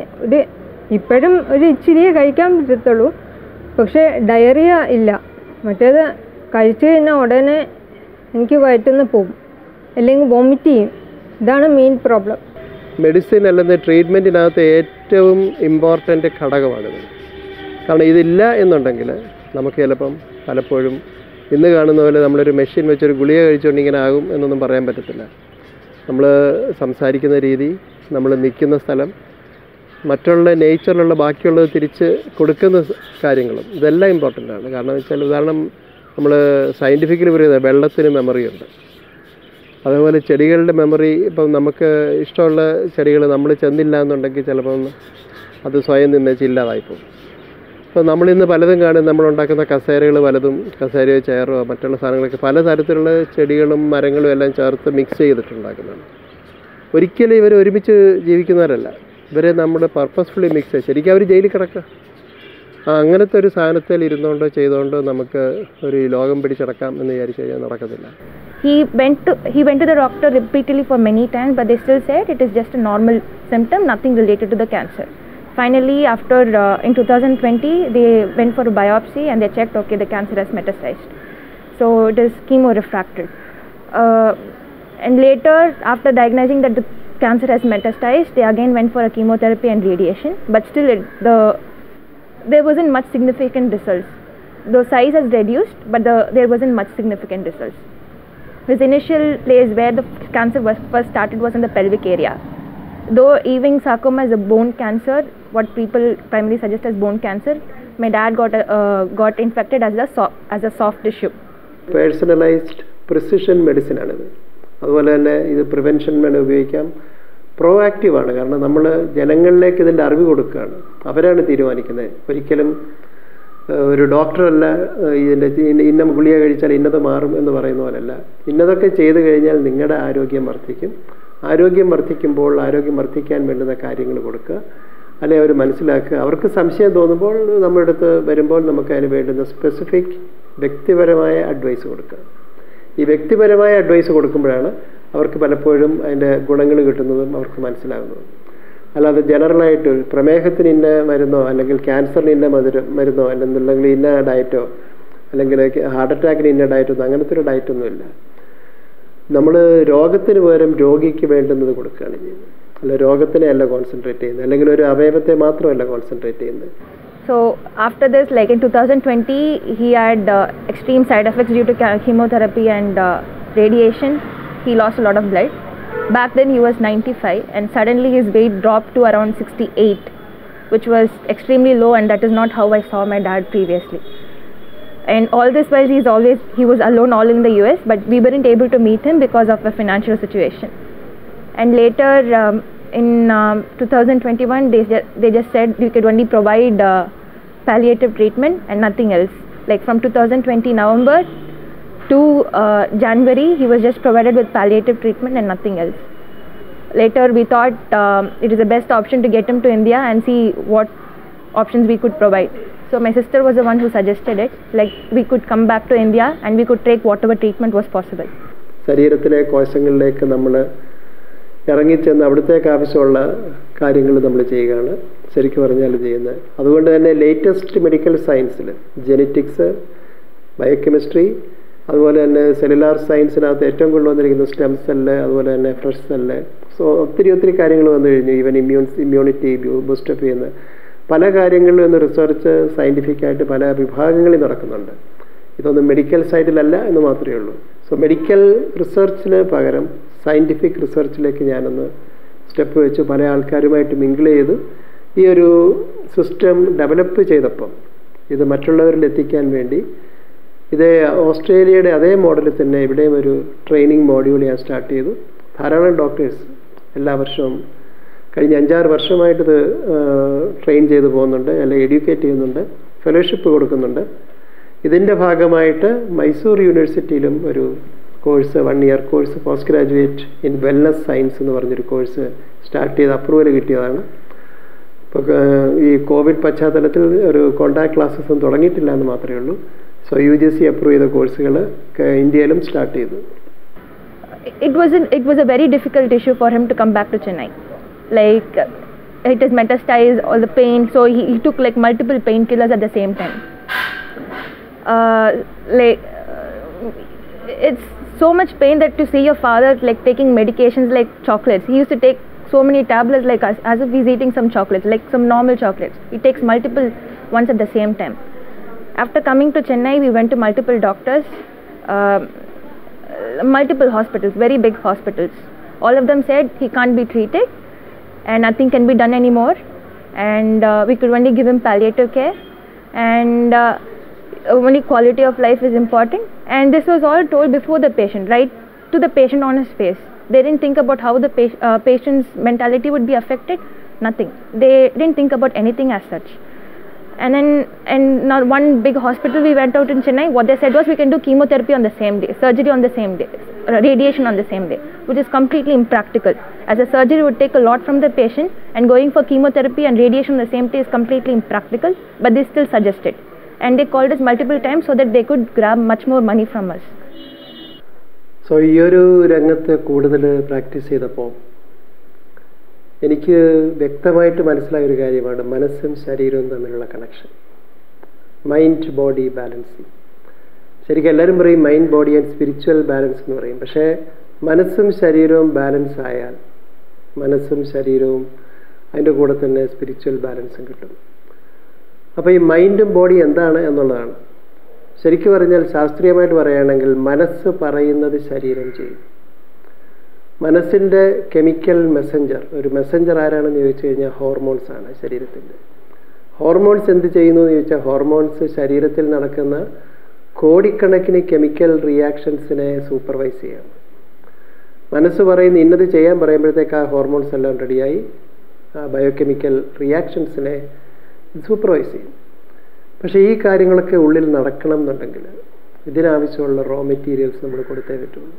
ഇപ്പോഴും ഒരു ഇച്ചിരിയേ കഴിക്കാൻ പറ്റത്തുള്ളൂ, പക്ഷേ ഡയറിയ ഇല്ല. മറ്റേത് കഴിച്ചു കഴിഞ്ഞാൽ ഉടനെ എനിക്ക് വയറ്റിന്ന് പോകും, അല്ലെങ്കിൽ വോമിറ്റ് ചെയ്യും. ഇതാണ് മെയിൻ പ്രോബ്ലം. മെഡിസിൻ അല്ലെങ്കിൽ ട്രീറ്റ്മെൻറ്റിനകത്ത് ഏറ്റവും ഇമ്പോർട്ടൻ്റ് ഘടകമാണിത്. കാരണം ഇതില്ല എന്നുണ്ടെങ്കിൽ നമുക്ക് ചിലപ്പം പലപ്പോഴും ഇന്ന് കാണുന്ന പോലെ നമ്മളൊരു മെഷീൻ വെച്ചൊരു ഗുളിക കഴിച്ചുകൊണ്ട് ഇങ്ങനെ ആകും എന്നൊന്നും പറയാൻ പറ്റത്തില്ല. നമ്മൾ സംസാരിക്കുന്ന രീതി, നമ്മൾ നിൽക്കുന്ന സ്ഥലം, മറ്റുള്ള നേച്ചറിലുള്ള ബാക്കിയുള്ളത് തിരിച്ച് കൊടുക്കുന്ന കാര്യങ്ങളും ഇതെല്ലാം ഇമ്പോർട്ടൻ്റ് ആണ്. കാരണം വെച്ചാൽ ഉദാഹരണം നമ്മൾ സയൻറ്റിഫിക്കലി പറയുന്നത് വെള്ളത്തിന് മെമ്മറിയുണ്ട്. അതേപോലെ ചെടികളുടെ മെമ്മറി, ഇപ്പം നമുക്ക് ഇഷ്ടമുള്ള ചെടികൾ നമ്മൾ ചെന്നില്ല എന്നുണ്ടെങ്കിൽ ചിലപ്പം അത് സ്വയം നിന്ന് ഇല്ലാതായിപ്പോകും. അപ്പോൾ നമ്മളിന്ന് പലതും കാണും, നമ്മളുണ്ടാക്കുന്ന കസേരകൾ പലതും, കസേരയോ ചെയറോ മറ്റുള്ള സാധനങ്ങളൊക്കെ പല തരത്തിലുള്ള ചെടികളും മരങ്ങളും എല്ലാം ചേർത്ത് മിക്സ് ചെയ്തിട്ടുണ്ടാക്കുന്നതാണ്. ഒരിക്കലും ഇവർ ഒരുമിച്ച് ജീവിക്കുന്നവരല്ല, ഇവരെ നമ്മുടെ പർപ്പസ്ഫുള്ളി മിക്സ് ചെയ്ത് ശരിക്കും അവർ ജയിലിൽ കിടക്കുക. അങ്ങനത്തെ ഒരു സാധനത്തിൽ ഇരുന്നുകൊണ്ടോ ചെയ്തുകൊണ്ടോ നമുക്ക് ഒരു ലോകം പിടിച്ചടക്കാം എന്ന് വിചാരിച്ചു കഴിഞ്ഞാൽ നടക്കത്തില്ല. He went to the doctor repeatedly for many times, but they still said it is just a normal symptom, nothing related to the cancer. Finally, after in 2020, they went for a biopsy and they checked, okay, the cancer has metastasized. So it is chemorefractory. And later, after diagnosing that the cancer has metastasized, they again went for a chemotherapy and radiation. But still, there wasn't much significant results. The size has reduced, but there wasn't much significant results. His initial place where the cancer first started was in the pelvic area. Though Ewing sarcoma is a bone cancer, what people primarily suggest as bone cancer, my dad got infected as a soft tissue. Personalized precision medicine ആണിത്. അതുപോലെ തന്നെ ഇത് prevention വേണം ഉപയോഗിക്കാം. Proactive ആണ്. കാരണം നമ്മൾ ജനങ്ങളിലേക്ക് ഇതിൻ്റെ അറിവ് കൊടുക്കുകയാണ്, അവരാണ് തീരുമാനിക്കുന്നത്. ഒരിക്കലും ഒരു ഡോക്ടറല്ല ഇതിൻ്റെ ഇന്ന ഗുളിക കഴിച്ചാൽ ഇന്നത് മാറും എന്ന് പറയുന്ന പോലെയല്ല. ഇന്നതൊക്കെ ചെയ്തു കഴിഞ്ഞാൽ നിങ്ങളുടെ ആരോഗ്യം വർദ്ധിക്കും. ആരോഗ്യം വർദ്ധിക്കുമ്പോൾ ആരോഗ്യം വർദ്ധിക്കാൻ വേണ്ടുന്ന കാര്യങ്ങൾ കൊടുക്കുക, അല്ലെങ്കിൽ അവർ മനസ്സിലാക്കുക. അവർക്ക് സംശയം തോന്നുമ്പോൾ നമ്മുടെ അടുത്ത് വരുമ്പോൾ നമുക്ക് അതിന് വേണ്ടുന്ന സ്പെസിഫിക് വ്യക്തിപരമായ അഡ്വൈസ് കൊടുക്കുക. ഈ വ്യക്തിപരമായ അഡ്വൈസ് കൊടുക്കുമ്പോഴാണ് അവർക്ക് പലപ്പോഴും അതിൻ്റെ ഗുണങ്ങൾ കിട്ടുന്നതും അവർക്ക് മനസ്സിലാകുന്നതും. അല്ലാതെ ജനറലായിട്ട് പ്രമേഹത്തിന് ഇന്ന മരുന്നോ അല്ലെങ്കിൽ ക്യാൻസറിന് ഇന്ന മരുന്നോ അല്ലെന്നുണ്ടെങ്കിൽ ഇന്ന ഡയറ്റോ അല്ലെങ്കിൽ ഹാർട്ട് അറ്റാക്കിന് ഇന്ന ഡയറ്റോ അങ്ങനത്തെ ഒരു ഡയറ്റൊന്നുമില്ല. നമ്മൾ രോഗത്തിന് പകരം രോഗിക്ക് വേണ്ടുന്നത് കൊടുക്കുകയാണ് ചെയ്യുന്നത്. അല്ല രോഗത്തിനെ അല്ല കോൺസെൻട്രേറ്റ് ചെയ്യുന്നത്, അല്ലെങ്കിൽ ഒരു അവയവത്തെ മാത്രമല്ല കോൺസെൻട്രേറ്റ് ചെയ്യുന്നത്. So after this, like in 2020, he had extreme side effects due to chemotherapy and radiation. He lost a lot of blood. Back then he was 95 and suddenly his weight dropped to around 68, which was extremely low, and that is not how I saw my dad previously. And all this while he was alone all in the US, but we weren't able to meet him because of a financial situation. And later in 2021 they just said we could only provide palliative treatment and nothing else. Like from 2020 November to January, he was just provided with palliative treatment and nothing else. Later we thought it is the best option to get him to India and see what options we could provide. So my sister was the one who suggested it, like we could come back to India and we could take whatever treatment was possible. ശരീരത്തിലെ കോശങ്ങളിലേക്ക് നമ്മൾ ഇറങ്ങിച്ചെന്ന് അവിടത്തേക്ക് ആവശ്യമുള്ള കാര്യങ്ങൾ നമ്മൾ ചെയ്യുകയാണ് ശരിക്കും പറഞ്ഞാൽ ചെയ്യുന്നത്. അതുകൊണ്ട് തന്നെ ലേറ്റസ്റ്റ് മെഡിക്കൽ സയൻസിൽ ജെനറ്റിക്സ്, ബയോകെമിസ്ട്രി, അതുപോലെ തന്നെ സെല്ലുലാർ സയൻസിനകത്ത് ഏറ്റവും കൂടുതൽ വന്നിരിക്കുന്ന സ്റ്റെം സെല്ല്, അതുപോലെ തന്നെ ഫ്രഷ് സെല്ല്, സോ ഒത്തിരി കാര്യങ്ങൾ വന്നു കഴിഞ്ഞു. ഈവൻ ഇമ്മ്യൂണിറ്റി ബൂസ്റ്റപ്പ് ചെയ്യുന്ന പല കാര്യങ്ങളിലും ഇന്ന് റിസർച്ച് സയൻറ്റിഫിക്കായിട്ട് പല വിഭാഗങ്ങളിൽ നടക്കുന്നുണ്ട്. ഇതൊന്നും മെഡിക്കൽ സൈഡിലല്ല എന്ന് മാത്രമേ ഉള്ളൂ. സോ മെഡിക്കൽ റിസർച്ചിന് പകരം സയൻറ്റിഫിക് റിസർച്ചിലേക്ക് ഞാനൊന്ന് സ്റ്റെപ്പ് വെച്ച് പല ആൾക്കാരുമായിട്ട് മിങ്കിൾ ചെയ്ത് ഈ ഒരു സിസ്റ്റം ഡെവലപ്പ് ചെയ്തപ്പം ഇത് മറ്റുള്ളവരിൽ എത്തിക്കാൻ വേണ്ടി ഇത് ഓസ്ട്രേലിയയുടെ അതേ മോഡലിൽ തന്നെ ഇവിടെയും ഒരു ട്രെയിനിങ് മോഡ്യൂൾ ഞാൻ സ്റ്റാർട്ട് ചെയ്തു. ധാരാളം ഡോക്ടേഴ്സ് എല്ലാ വർഷവും കഴിഞ്ഞ 5-6 വർഷമായിട്ടിത് ട്രെയിൻ ചെയ്ത് പോകുന്നുണ്ട്, അല്ലെങ്കിൽ എഡ്യൂക്കേറ്റ് ചെയ്യുന്നുണ്ട്, ഫെലോഷിപ്പ് കൊടുക്കുന്നുണ്ട്. ഇതിൻ്റെ ഭാഗമായിട്ട് മൈസൂർ യൂണിവേഴ്സിറ്റിയിലും ഒരു course 1 year course post graduate in wellness science എന്ന് പറഞ്ഞൊരു കോഴ്സ് സ്റ്റാർട്ട് ചെയ്ത് അപ്രൂവൽ കിട്ടിയതാണ്. ഇപ്പോൾ ഈ കോവിഡ് പശ്ചാത്തലത്തിൽ ഒരു കോൺടാക്ട് ക്ലാസ്സസ് ഒന്നും തുടങ്ങിയിട്ടില്ല എന്ന് മാത്രമേ ഉള്ളൂ. സോ UGC അപ്രൂവ് ചെയ്ത കോഴ്സുകൾ ഇന്ത്യയിലും സ്റ്റാർട്ട് ചെയ്തു. It was a very difficult issue for him to come back to Chennai. Like it is metastasized, all the pain, so he took like multiple painkillers at the same time. It's so much pain that to see your father like taking medications like chocolates. He used to take so many tablets like as if he's eating some chocolates, like some normal chocolates. He takes multiple ones at the same time. After coming to Chennai, we went to multiple doctors, multiple hospitals, very big hospitals. All of them said he can't be treated and nothing can be done anymore, and we could only give him palliative care, and only quality of life is important. And this was all told before the patient, right to the patient on his face. They didn't think about how the patient's mentality would be affected. Nothing. They didn't think about anything as such. And now one big hospital we went out in Chennai, what they said was we can do chemotherapy on the same day, surgery on the same day, radiation on the same day, which is completely impractical, as a surgery would take a lot from the patient, and going for chemotherapy and radiation on the same day is completely impractical, but they still suggested, and they called us multiple times so that they could grab much more money from us. So ഈ ഒരു രംഗത്ത് കൂടുതൽ practice ചെയ്തപ്പോൾ എനിക്ക് വ്യക്തമായിട്ട് മനസ്സിലായ ഒരു കാര്യമാണ് മനസ്സും ശരീരവും തമ്മിലുള്ള കണക്ഷൻ, മൈൻഡ് ബോഡി ബാലൻസിങ്. ശരിക്കും എല്ലാവരും പറയും mind body and spiritual balance എന്ന് പറയും. പക്ഷേ മനസ്സും ശരീരവും ബാലൻസ് ആയാൽ മനസ്സും ശരീരവും അതിൻ്റെ കൂടെ തന്നെ സ്പിരിച്വൽ ബാലൻസും കിട്ടും. അപ്പോൾ ഈ മൈൻഡും ബോഡി എന്താണ് എന്നുള്ളതാണ്. ശരിക്കും പറഞ്ഞാൽ ശാസ്ത്രീയമായിട്ട് പറയുകയാണെങ്കിൽ മനസ്സ് പറയുന്നത് ശരീരം ചെയ്യും. മനസ്സിൻ്റെ കെമിക്കൽ മെസ്സഞ്ചർ, ഒരു മെസ്സഞ്ചർ ആരാണെന്ന് ചോദിച്ചു കഴിഞ്ഞാൽ ഹോർമോൺസ് ആണ് ശരീരത്തിൻ്റെ. ഹോർമോൺസ് എന്ത് ചെയ്യുന്നു എന്ന് ചോദിച്ചാൽ ഹോർമോൺസ് ശരീരത്തിൽ നടക്കുന്ന കോടിക്കണക്കിന് കെമിക്കൽ റിയാക്ഷൻസിനെ സൂപ്പർവൈസ് ചെയ്യാണ്. മനസ്സ് പറയുന്ന ഇന്നത് ചെയ്യാൻ പറയുമ്പോഴത്തേക്ക് ആ ഹോർമോൺസ് എല്ലാം റെഡിയായി ആ ബയോകെമിക്കൽ റിയാക്ഷൻസിനെ സൂപ്പർവൈസ് ചെയ്യും. പക്ഷേ ഈ കാര്യങ്ങളൊക്കെ ഉള്ളിൽ നടക്കണം എന്നുണ്ടെങ്കിൽ ഇതിനാവശ്യമുള്ള റോ മെറ്റീരിയൽസ് നമ്മൾ കൊടുത്തേ പറ്റുള്ളൂ.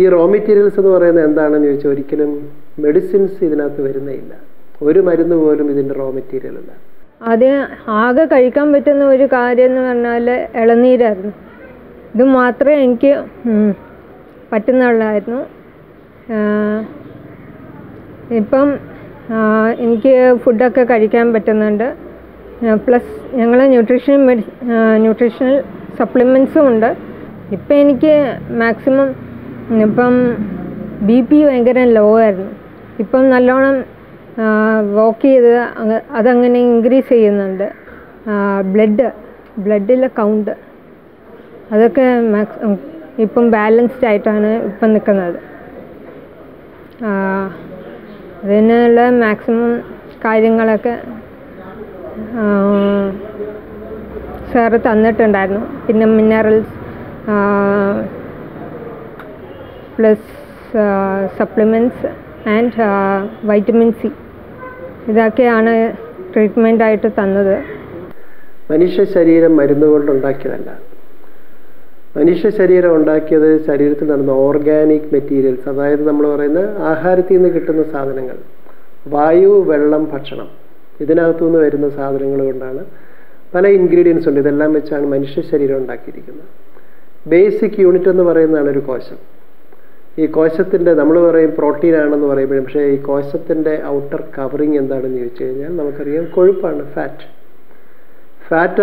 ഈ റോ മെറ്റീരിയൽസ് എന്ന് പറയുന്നത് എന്താണെന്ന് ചോദിച്ചാൽ ഒരിക്കലും മെഡിസിൻസ് ഇതിനകത്ത് വരുന്നേയില്ല. ഒരു മരുന്ന് പോലും ഇതിൻ്റെ റോ മെറ്റീരിയൽ അല്ല. ആദ്യം ആകെ കഴിക്കാൻ പറ്റുന്ന ഒരു കാര്യം എന്ന് പറഞ്ഞാൽ ഇളനീരായിരുന്നു. ഇത് മാത്രമേ എനിക്ക് പറ്റുന്നുള്ളായിരുന്നു. ഇപ്പം എനിക്ക് ഫുഡൊക്കെ കഴിക്കാൻ പറ്റുന്നുണ്ട്. പ്ലസ് ഞങ്ങൾ ന്യൂട്രീഷണൽ സപ്ലിമെൻറ്റ്സും ഉണ്ട്. ഇപ്പം എനിക്ക് മാക്സിമം ഇപ്പം BP ഭയങ്കര ലോ ആയിരുന്നു. ഇപ്പം നല്ലോണം വോക്ക് ചെയ്ത് അതങ്ങനെ ഇൻക്രീസ് ചെയ്യുന്നുണ്ട്. ബ്ലഡിലെ കൗണ്ട് അതൊക്കെ ഇപ്പം ബാലൻസ്ഡ് ആയിട്ടാണ് ഇപ്പം നിൽക്കുന്നത്. അതിനുള്ള മാക്സിമം കാര്യങ്ങളൊക്കെ സാറ് തന്നിട്ടുണ്ടായിരുന്നു. പിന്നെ minerals plus supplements and vitamin C ഇതൊക്കെയാണ് ട്രീറ്റ്മെൻറ്റായിട്ട് തന്നത്. മനുഷ്യ ശരീരം മരുന്ന് കൊണ്ടുണ്ടാക്കിയതല്ല. മനുഷ്യ ശരീരം ഉണ്ടാക്കിയത് ശരീരത്തിൽ നടന്ന ഓർഗാനിക് മെറ്റീരിയൽസ്, അതായത് നമ്മൾ പറയുന്ന ആഹാരത്തിൽ നിന്ന് കിട്ടുന്ന സാധനങ്ങൾ, വായു, വെള്ളം, ഭക്ഷണം, ഇതിനകത്തു നിന്ന് വരുന്ന സാധനങ്ങൾ കൊണ്ടാണ്. പല ഇൻഗ്രീഡിയൻസ് ഉണ്ട്. ഇതെല്ലാം വെച്ചാണ് മനുഷ്യ ശരീരം ഉണ്ടാക്കിയിരിക്കുന്നത്. ബേസിക് യൂണിറ്റ് എന്ന് പറയുന്നതാണ് ഒരു കോശം. ഈ കോശത്തിൻ്റെ നമ്മൾ പറയും പ്രോട്ടീൻ ആണെന്ന് പറയുമ്പോഴും, പക്ഷേ ഈ കോശത്തിൻ്റെ ഔട്ടർ കവറിങ് എന്താണെന്ന് ചോദിച്ചു കഴിഞ്ഞാൽ നമുക്കറിയാം കൊഴുപ്പാണ്, ഫാറ്റ്.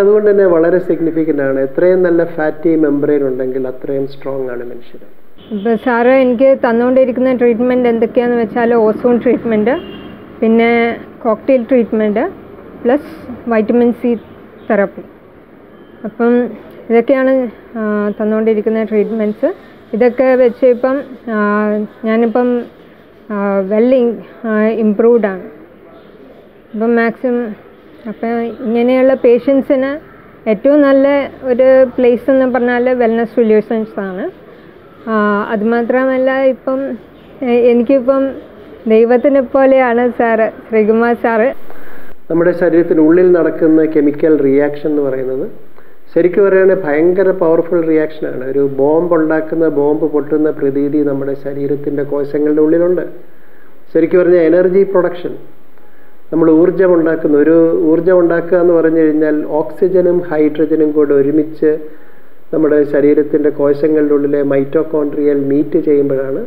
അതുകൊണ്ട് തന്നെ വളരെ സിഗ്നിഫിക്കൻ്റ് ആണ്. എത്രയും നല്ല ഫാറ്റി മെംബ്രെയിൻ ഉണ്ടെങ്കിൽ അത്രയും സ്ട്രോങ് ആണ് മനുഷ്യർ. ഇപ്പോൾ സാറ് എനിക്ക് തന്നുകൊണ്ടിരിക്കുന്ന ട്രീറ്റ്മെൻറ്റ് എന്തൊക്കെയാണെന്ന് വെച്ചാൽ ഓസോൺ ട്രീറ്റ്മെൻറ്റ്, പിന്നെ cocktail treatment, plus vitamin C therapy. അപ്പം ഇതൊക്കെയാണ് തന്നുകൊണ്ടിരിക്കുന്ന ട്രീറ്റ്മെൻറ്റ്സ്. ഇതൊക്കെ വെച്ച് ഇപ്പം ഞാനിപ്പം ഇംപ്രൂവ്ഡാണ് ഇപ്പം മാക്സിമം. അപ്പം ഇങ്ങനെയുള്ള പേഷ്യൻസിന് ഏറ്റവും നല്ല ഒരു പ്ലേസ് എന്ന് പറഞ്ഞാൽ വെൽനസ് സൊല്യൂഷൻസ് ആണ്. അതുമാത്രമല്ല ഇപ്പം എനിക്കിപ്പം ദൈവത്തിനെ പോലെയാണ് സാറ്, ശ്രീകുമാർ സാറ്. നമ്മുടെ ശരീരത്തിനുള്ളിൽ നടക്കുന്ന കെമിക്കൽ റിയാക്ഷൻ എന്ന് പറയുന്നത് ശരിക്കും പറയുകയാണെങ്കിൽ ഭയങ്കര പവർഫുൾ റിയാക്ഷനാണ്. ഒരു ബോംബ് പൊട്ടുന്ന പ്രതീതി നമ്മുടെ ശരീരത്തിൻ്റെ കോശങ്ങളുടെ ഉള്ളിലുണ്ട്. ശരിക്കും പറഞ്ഞാൽ എനർജി പ്രൊഡക്ഷൻ, നമ്മൾ ഊർജ്ജം ഉണ്ടാക്കുക എന്ന് പറഞ്ഞു കഴിഞ്ഞാൽ ഓക്സിജനും ഹൈഡ്രജനും കൂടെ ഒരുമിച്ച് നമ്മുടെ ശരീരത്തിൻ്റെ കോശങ്ങളുടെ ഉള്ളിലെ മൈറ്റോകോൺട്രിയൽ മീറ്റ് ചെയ്യുമ്പോഴാണ്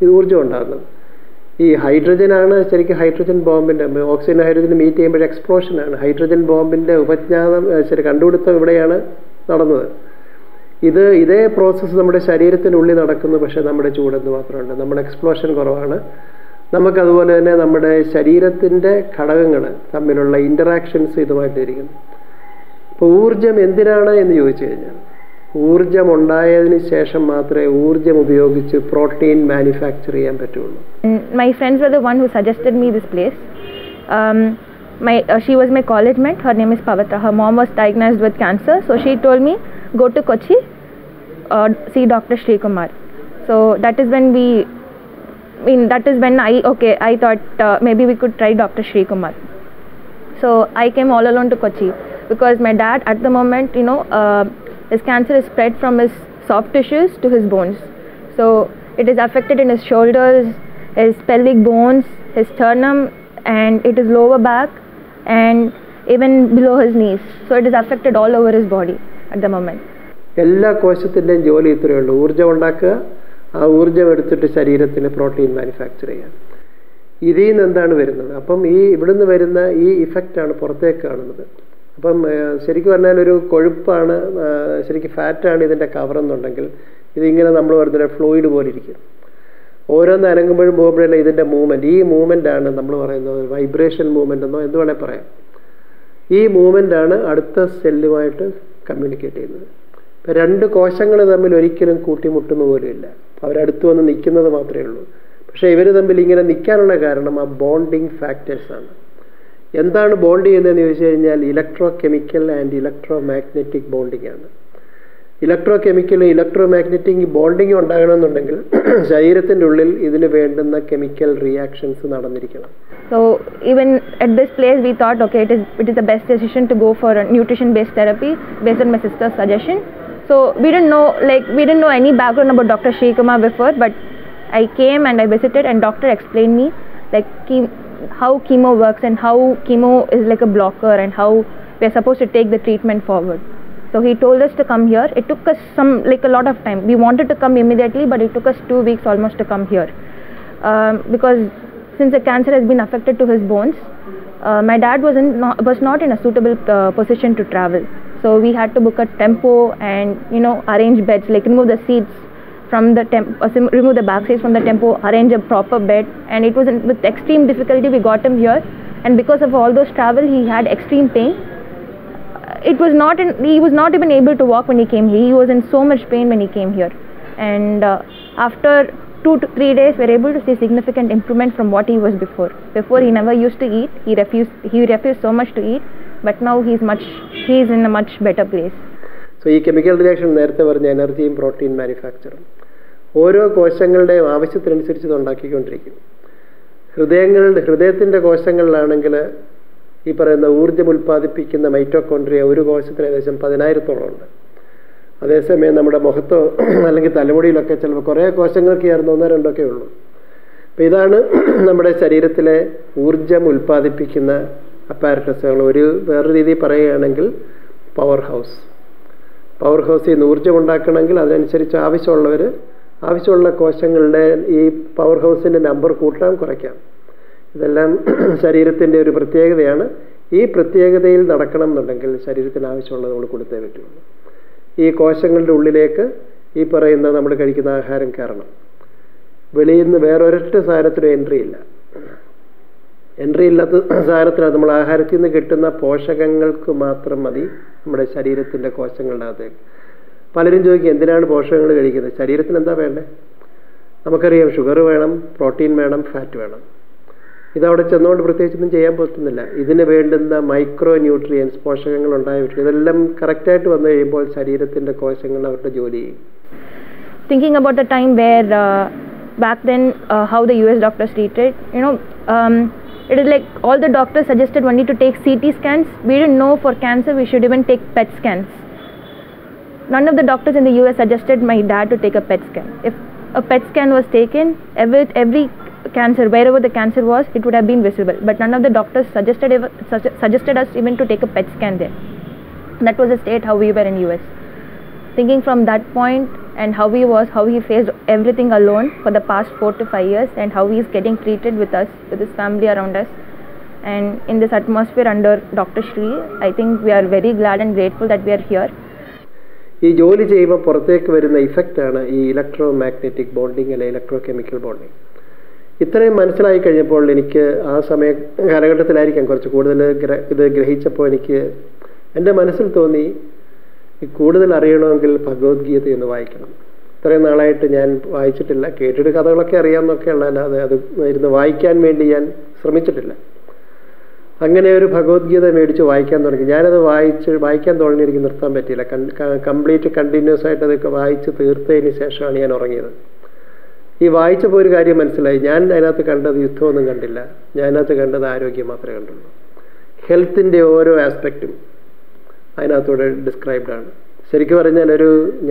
ഇത് ഊർജ്ജം ഉണ്ടാകുന്നത്. ഈ ഹൈഡ്രജനാണ് ശരിക്കും ഹൈഡ്രജൻ ബോംബിൻ്റെ, ഓക്സിജൻ ഹൈഡ്രജൻ മീറ്റ് ചെയ്യുമ്പോൾ എക്സ്പ്ലോഷനാണ്. ഹൈഡ്രജൻ ബോംബിൻ്റെ ഉപജ്ഞാനം കണ്ടുപിടുത്തം ഇവിടെയാണ് നടന്നത്. ഇതേ പ്രോസസ്സ് നമ്മുടെ ശരീരത്തിനുള്ളിൽ നടക്കുന്നു. പക്ഷേ നമ്മുടെ ചൂടെന്ന് മാത്രമുണ്ട്, നമ്മുടെ എക്സ്പ്ലോഷൻ കുറവാണ്. നമുക്കതുപോലെ തന്നെ നമ്മുടെ ശരീരത്തിൻ്റെ ഘടകങ്ങൾ തമ്മിലുള്ള ഇൻ്ററാക്ഷൻസ് ഇതുമായിട്ടിരിക്കുന്നു. അപ്പോൾ ഊർജം എന്തിനാണ് എന്ന് ചോദിച്ചു കഴിഞ്ഞാൽ, ഊർജം ഉണ്ടായതിന് ശേഷം മാത്രമേ ഊർജം ഉപയോഗിച്ച് പ്രോട്ടീൻ മാനുഫാക്ചർ ചെയ്യാൻ പറ്റുള്ളൂ. My friends were the one who suggested me this place. She was my college mate. Her name is Pavitra. Her mom was diagnosed with cancer, so she told me go to Kochi, see Dr. Sri Kumar. So that is when I thought maybe we could try Dr. Sri Kumar. So I came all alone to Kochi because my dad at the moment, his cancer is spread from his soft tissues to his bones. So it is affected in his shoulders, his pelvic bones, his sternum, and it is lower back and even below his knees. So it is affected all over his body at the moment. എല്ലാ കോശത്തിൻ്റെയും ജോലി ഇത്രയേ ഉള്ളൂ, ഊർജ്ജം ഉണ്ടാക്കുക, ആ ഊർജ്ജം എടുത്തിട്ട് ശരീരത്തിന് പ്രോട്ടീൻ മാനുഫാക്ചർ ചെയ്യാൻ. ഇതിൽ നിന്ന് എന്താണ് വരുന്നത്? അപ്പം ഇവിടുന്ന് വരുന്ന ഈ ഇഫക്റ്റാണ് പുറത്തേക്ക് കാണുന്നത്. അപ്പം ശരിക്കും പറഞ്ഞാൽ ഒരു കൊഴുപ്പാണ്, ശരിക്കും ഫാറ്റാണ് ഇതിൻ്റെ കവറെന്നുണ്ടെങ്കിൽ ഇതിങ്ങനെ നമ്മൾ പറഞ്ഞ ഫ്ലൂയിഡ് പോലെ ഇരിക്കും. ഓരോന്ന് അനങ്ങുമ്പോഴും പോകുമ്പോഴല്ല ഇതിൻ്റെ മൂവ്മെൻറ്റ്, ഈ മൂവ്മെൻറ്റാണ് നമ്മൾ പറയുന്നത് വൈബ്രേഷൻ മൂവ്മെൻ്റ് എന്നോ എന്ത് വേണേൽ പറയാം. ഈ മൂവ്മെൻറ്റാണ് അടുത്ത സെല്ലുമായിട്ട് കമ്മ്യൂണിക്കേറ്റ് ചെയ്യുന്നത്. ഇപ്പം രണ്ട് കോശങ്ങൾ തമ്മിൽ ഒരിക്കലും കൂട്ടിമുട്ടുന്ന പോലുമില്ല, അവരടുത്ത് വന്ന് നിൽക്കുന്നത് മാത്രമേ ഉള്ളൂ. പക്ഷേ ഇവർ തമ്മിൽ ഇങ്ങനെ നിൽക്കാനുള്ള കാരണം ആ ബോണ്ടിങ് ഫാക്ടേഴ്സാണ്. എന്താണ് ബോണ്ട് ചെയ്യുന്നതെന്ന് ചോദിച്ചു കഴിഞ്ഞാൽ electrochemical and electromagnetic bonding ആണ്. ഇലക്ട്രോ കെമിക്കലും ഇലക്ട്രോ മാഗ്നറ്റിക് ബോണ്ടിങ് ഉണ്ടാകണമെന്നുണ്ടെങ്കിൽ ശരീരത്തിൻ്റെ ഉള്ളിൽ ഇതിന് വേണ്ടുന്ന കെമിക്കൽ റിയാക്ഷൻസ് നടന്നിരിക്കണം. So even at this place we thought okay it is the best decision to go for a nutrition based therapy based on my sister's suggestion. So we didn't know any background about Dr. Sri Kumar before, but I came and I visited and doctor explained me like how chemo works and how chemo is like a blocker and how we are supposed to take the treatment forward. So he told us to come here. It took us a lot of time. We wanted to come immediately, but it took us 2 weeks almost to come here because since the cancer has been affected to his bones, my dad was not in a suitable position to travel. So we had to book a tempo and arrange beds, like remove the seats from the remove the back seats from the tempo, arrange a proper bed, and it was with extreme difficulty we got him here. And because of all those travel, he had extreme pain. He was not even able to walk when he came here. He was in so much pain when he came here. And after 2 to 3 days, we were able to see significant improvement from what he was before. Before he never used to eat. He refused so much to eat. But now he is in a much better place. So ഈ chemical reaction നേരത്തെ പറഞ്ഞ എനർജിയും protein മാനുഫാക്ചറും ഓരോ കോശങ്ങളുടെയും ആവശ്യത്തിനനുസരിച്ച് ഇത് ഉണ്ടാക്കിക്കൊണ്ടിരിക്കും. ഹൃദയത്തിൻ്റെ കോശങ്ങളിലാണെങ്കിൽ ഈ പറയുന്ന ഊർജ്ജം ഉൽപ്പാദിപ്പിക്കുന്ന മൈറ്റോകോൺട്രിയ ഒരു കോശത്തിന് ഏകദേശം 10,000-ഓളം ഉണ്ട്. അതേസമയം നമ്മുടെ മുഖത്തോ അല്ലെങ്കിൽ തലമുടിയിലൊക്കെ ചിലപ്പോൾ കുറേ കോശങ്ങൾക്ക് ചേർന്ന് 1-2 ഉള്ളൂ. അപ്പോൾ ഇതാണ് നമ്മുടെ ശരീരത്തിലെ ഊർജ്ജം ഉൽപ്പാദിപ്പിക്കുന്ന അപ്പാരറ്റസുകൾ. വേറൊരു രീതിയിൽ പറയുകയാണെങ്കിൽ പവർ ഹൗസിൽ നിന്ന് ഊർജ്ജം ഉണ്ടാക്കണമെങ്കിൽ അതിനനുസരിച്ച് ആവശ്യമുള്ള കോശങ്ങളുടെ ഈ പവർ ഹൗസിൻ്റെ നമ്പർ കൂട്ടാം കുറയ്ക്കാം. ഇതെല്ലാം ശരീരത്തിൻ്റെ ഒരു പ്രത്യേകതയാണ്. ഈ പ്രത്യേകതയിൽ നടക്കണം എന്നുണ്ടെങ്കിൽ ശരീരത്തിന് ആവശ്യമുള്ളത് നമ്മൾ കൊടുത്തേ പറ്റുള്ളൂ. ഈ കോശങ്ങളുടെ ഉള്ളിലേക്ക് ഈ പറയുന്ന നമ്മൾ കഴിക്കുന്ന ആഹാരം കയറണം. വെളിയിൽ നിന്ന് വേറൊരൊറ്റ സാധനത്തിനും എൻട്രി ഇല്ലാത്ത സാധനത്തിനാണ് നമ്മൾ ആഹാരത്തിൽ നിന്ന് കിട്ടുന്ന പോഷകങ്ങൾക്ക് മാത്രം മതി നമ്മുടെ ശരീരത്തിൻ്റെ കോശങ്ങളുടെ അകത്തേക്ക്. പലരും ചോദിക്കും എന്തിനാണ് പോഷകങ്ങൾ കഴിക്കുന്നത്, ശരീരത്തിന് എന്താ വേണ്ടത്? നമുക്കറിയാം ഷുഗർ വേണം, പ്രോട്ടീൻ വേണം, ഫാറ്റ് വേണം. ഇതവിടെ ചെന്നുകൊണ്ട് പ്രത്യേകിച്ചൊന്നും ചെയ്യാൻ പറ്റുന്നില്ല. ഇതിന് വേണ്ടുന്ന മൈക്രോ ന്യൂട്രിയൻസ്, പോഷകങ്ങൾ ഉണ്ടായിട്ട് ഇതെല്ലാം കറക്റ്റായിട്ട് വന്നു കഴിയുമ്പോൾ ശരീരത്തിൻ്റെ കോശങ്ങൾ അവരുടെ ജോലി ചെയ്യും. Thinking about the time where back then how the US doctors treated, it is like all the doctors suggested only to take CT scans. We didn't know for cancer we should even take PET scans. None of the doctors in the US suggested my dad to take a PET scan. If a PET scan was taken, every cancer, wherever the cancer was, it would have been visible. But none of the doctors suggested us even to take a PET scan there. That was the state how we were in US. Thinking from that point and how he faced everything alone for the past 4 to 5 years, and how he is getting treated with us, with his family around us, and in this atmosphere under Dr. Shri, I think we are very glad and grateful that we are here. ഈ ജോലി ചെയ്യുമ്പോൾ പുറത്തേക്ക് വരുന്ന ഇഫക്റ്റാണ് ഈ electro magnetic bonding അല്ലെങ്കിൽ electro chemical bonding. ഇത്രയും മനസ്സിലായി കഴിഞ്ഞപ്പോൾ എനിക്ക് ആ കാലഘട്ടത്തിലായിരിക്കാം കുറച്ച് കൂടുതൽ ഇത് ഗ്രഹിച്ചപ്പോൾ എനിക്ക് എൻ്റെ മനസ്സിൽ തോന്നി കൂടുതൽ അറിയണമെങ്കിൽ ഭഗവത്ഗീത ഒന്ന് വായിക്കണം. ഇത്രയും നാളായിട്ട് ഞാൻ വായിച്ചിട്ടില്ല, കേട്ടിട്ട് കഥകളൊക്കെ അറിയാമെന്നൊക്കെ ഉള്ളതല്ലാതെ അത് ഇരുന്ന് വായിക്കാൻ വേണ്ടി ഞാൻ ശ്രമിച്ചിട്ടില്ല. അങ്ങനെ ഒരു ഭഗവത്ഗീത മേടിച്ച് വായിക്കാൻ തുടങ്ങി. ഞാനത് വായിക്കാൻ തുടങ്ങി എനിക്ക് നിർത്താൻ പറ്റിയില്ല. കംപ്ലീറ്റ് കണ്ടിന്യൂസ് ആയിട്ട് അതൊക്കെ വായിച്ച് തീർത്തതിന് ശേഷമാണ് ഞാൻ ഉറങ്ങിയത്. ഈ വായിച്ചപ്പോൾ ഒരു കാര്യം മനസ്സിലായി, ഞാൻ അതിനകത്ത് കണ്ടത് യുദ്ധമൊന്നും കണ്ടില്ല, ഞാനകത്ത് കണ്ടത് ആരോഗ്യം മാത്രമേ കണ്ടുള്ളൂ. ഹെൽത്തിൻ്റെ ഓരോ ആസ്പെക്റ്റും അതിനകത്തൂടെ ഡിസ്ക്രൈബ്ഡാണ്. ശരിക്കും പറഞ്ഞാൽ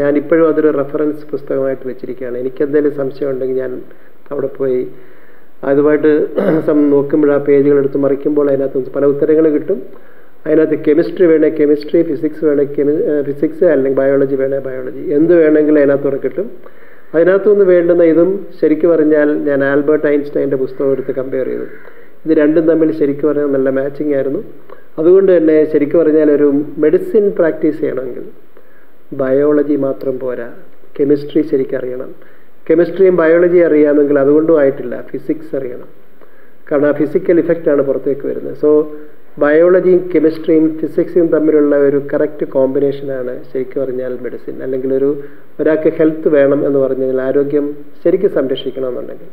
ഞാനിപ്പോഴും അതൊരു റെഫറൻസ് പുസ്തകമായിട്ട് വെച്ചിരിക്കുകയാണ്. എനിക്കെന്തെങ്കിലും സംശയം ഉണ്ടെങ്കിൽ ഞാൻ അവിടെ പോയി അതുമായിട്ട് നോക്കുമ്പോൾ ആ പേജുകൾ എടുത്ത് മറിക്കുമ്പോൾ അതിനകത്ത് പല ഉത്തരങ്ങൾ കിട്ടും. അതിനകത്ത് കെമിസ്ട്രി വേണേൽ കെമിസ്ട്രി, ഫിസിക്സ് വേണേൽ ഫിസിക്സ്, അല്ലെങ്കിൽ ബയോളജി വേണേൽ ബയോളജി, എന്ത് വേണമെങ്കിലും അതിനകത്തൂടെ കിട്ടും. അതിനകത്തുനിന്ന് വേണ്ടുന്ന ഇതും ശരിക്കും പറഞ്ഞാൽ ഞാൻ ആൽബർട്ട് ഐൻസ്റ്റൈൻ്റെ പുസ്തകം എടുത്ത് കമ്പയർ ചെയ്തു. ഇത് രണ്ടും തമ്മിൽ ശരിക്കും പറഞ്ഞാൽ നല്ല മാച്ചിങ് ആയിരുന്നു. അതുകൊണ്ട് തന്നെ ശരിക്കും പറഞ്ഞാൽ ഒരു മെഡിസിൻ പ്രാക്ടീസ് ചെയ്യണമെങ്കിൽ ബയോളജി മാത്രം പോരാ, കെമിസ്ട്രി ശരിക്കും അറിയണം. കെമിസ്ട്രിയും ബയോളജിയും അറിയാമെങ്കിൽ അതുകൊണ്ടും ആയിട്ടില്ല, ഫിസിക്സ് അറിയണം. കാരണം ആ ഫിസിക്കൽ ഇഫക്റ്റാണ് പുറത്തേക്ക് വരുന്നത്. സോ ബയോളജിയും കെമിസ്ട്രിയും ഫിസിക്സും തമ്മിലുള്ള ഒരു കറക്റ്റ് കോമ്പിനേഷനാണ് ശരിക്കും പറഞ്ഞാൽ മെഡിസിൻ. അല്ലെങ്കിൽ ഒരാൾക്ക് ഹെൽത്ത് വേണം എന്ന് പറഞ്ഞാൽ, ആരോഗ്യം ശരിക്കും സംരക്ഷിക്കണമെന്നുണ്ടെങ്കിൽ.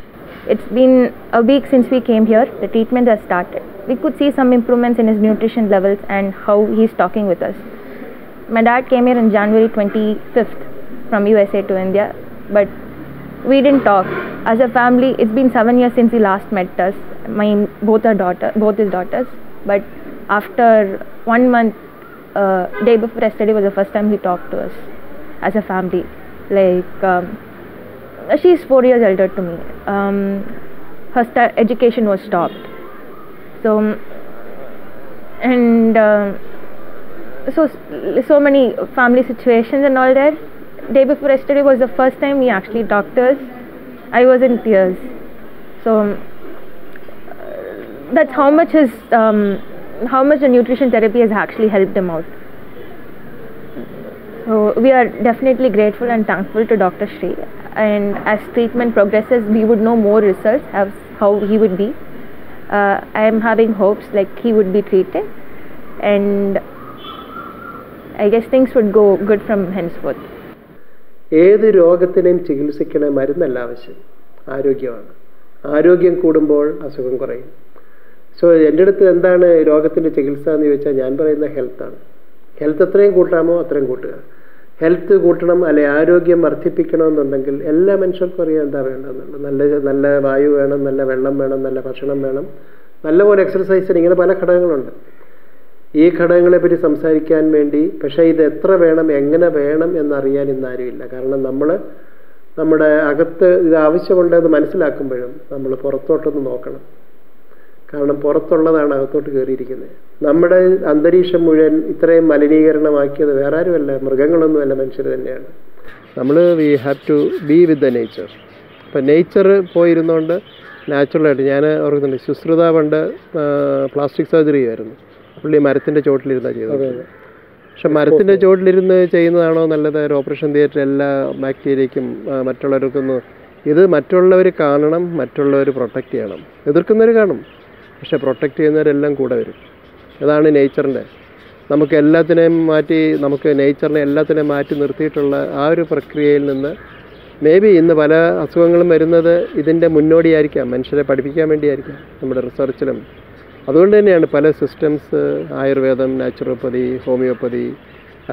It's been a week since we came here. The treatment has started. We could see some improvements in his nutrition levels and how he's talking with us. My dad came here on January 25th from USA to India, but we didn't talk. As a family, it's been 7 years since he last met us, both his daughters. But after 1 month, day before yesterday was the first time he talked to us as a family. Like, she's 4 years older to me. Her education was stopped. So, and so many family situations and all that. Day before yesterday was the first time he actually talked to us. I was in tears. So that's how much the nutrition therapy has actually helped him out. So we are definitely grateful and thankful to Dr. Shri. And as treatment progresses, we would know more results as how he would be. I am having hopes like he would be treated, and I guess things would go good from henceforth. ഏത് രോഗത്തിനെയും ചികിത്സിക്കണ മരുന്നല്ല ആവശ്യം, ആരോഗ്യമാണ്. ആരോഗ്യം കൂടുമ്പോൾ അസുഖം കുറയും. So എൻ്റെ അടുത്ത് എന്താണ് രോഗത്തിൻ്റെ ചികിത്സ എന്ന് ചോദിച്ചാൽ ഞാൻ പറയുന്ന ഹെൽത്താണ്. ഹെൽത്ത് എത്രയും കൂട്ടാമോ അത്രയും കൂട്ടുക. ഹെൽത്ത് കൂട്ടണം, അല്ലെ ആരോഗ്യം വർദ്ധിപ്പിക്കണമെന്നുണ്ടെങ്കിൽ എല്ലാ മനുഷ്യർക്കും അറിയാം എന്താ വേണ്ടതെന്നുള്ളത്. നല്ല വായു വേണം, നല്ല വെള്ളം വേണം, നല്ല ഭക്ഷണം വേണം, നല്ലപോലെ എക്സർസൈസിന്, ഇങ്ങനെ പല ഘടകങ്ങളുണ്ട്. ഈ ഘടകങ്ങളെപ്പറ്റി സംസാരിക്കാൻ വേണ്ടി, പക്ഷേ ഇത് എത്ര വേണം, എങ്ങനെ വേണം എന്നറിയാൻ ഇന്നാരുമില്ല. കാരണം നമ്മുടെ അകത്ത് ഇത് ആവശ്യമുണ്ടെന്ന് മനസ്സിലാക്കുമ്പോഴും നമ്മൾ പുറത്തോട്ടൊന്ന് നോക്കണം. കാരണം പുറത്തുള്ളതാണ് അകത്തോട്ട് കയറിയിരിക്കുന്നത്. നമ്മുടെ അന്തരീക്ഷം മുഴുവൻ ഇത്രയും മലിനീകരണമാക്കിയത് വേറെ ആരുമല്ല, മൃഗങ്ങളൊന്നുമല്ല, മനുഷ്യർ തന്നെയാണ്. We have to be with the nature. ഇപ്പം നേച്ചർ പോയിരുന്നുകൊണ്ട് നാച്ചുറലായിട്ട്, ഞാൻ ഓർക്കുന്നുണ്ട് സുശ്രുത പണ്ട് പ്ലാസ്റ്റിക് സർജറി ആയിരുന്നു. പുള്ളി മരത്തിൻ്റെ ചോട്ടിലിരുന്നാണ് ചെയ്തത്. പക്ഷെ മരത്തിൻ്റെ ചോട്ടിലിരുന്ന് ചെയ്യുന്നതാണോ നല്ലത്, ഒരു ഓപ്പറേഷൻ തിയേറ്റർ എല്ലാ ബാക്ടീരിയയ്ക്കും മറ്റുള്ളവർക്കൊന്നും, ഇത് മറ്റുള്ളവർ കാണണം, മറ്റുള്ളവർ പ്രൊട്ടക്റ്റ് ചെയ്യണം. എതിർക്കുന്നവർ കാണും, പക്ഷെ പ്രൊട്ടക്റ്റ് ചെയ്യുന്നവരെല്ലാം കൂടെ വരും. അതാണ് നേച്ചറിൻ്റെ. നമുക്ക് എല്ലാത്തിനെയും മാറ്റി, നമുക്ക് നേച്ചറിനെ എല്ലാത്തിനെയും മാറ്റി നിർത്തിയിട്ടുള്ള ആ ഒരു പ്രക്രിയയിൽ നിന്ന് മേ ബി ഇന്ന് പല അസുഖങ്ങളും വരുന്നത് ഇതിൻ്റെ മുന്നോടിയായിരിക്കാം, മനുഷ്യരെ പഠിപ്പിക്കാൻ വേണ്ടിയായിരിക്കാം നമ്മുടെ റിസർച്ചിലും. അതുകൊണ്ട് തന്നെയാണ് പല സിസ്റ്റംസ്, ആയുർവേദം, നാച്ചുറോപ്പതി, ഹോമിയോപ്പതി,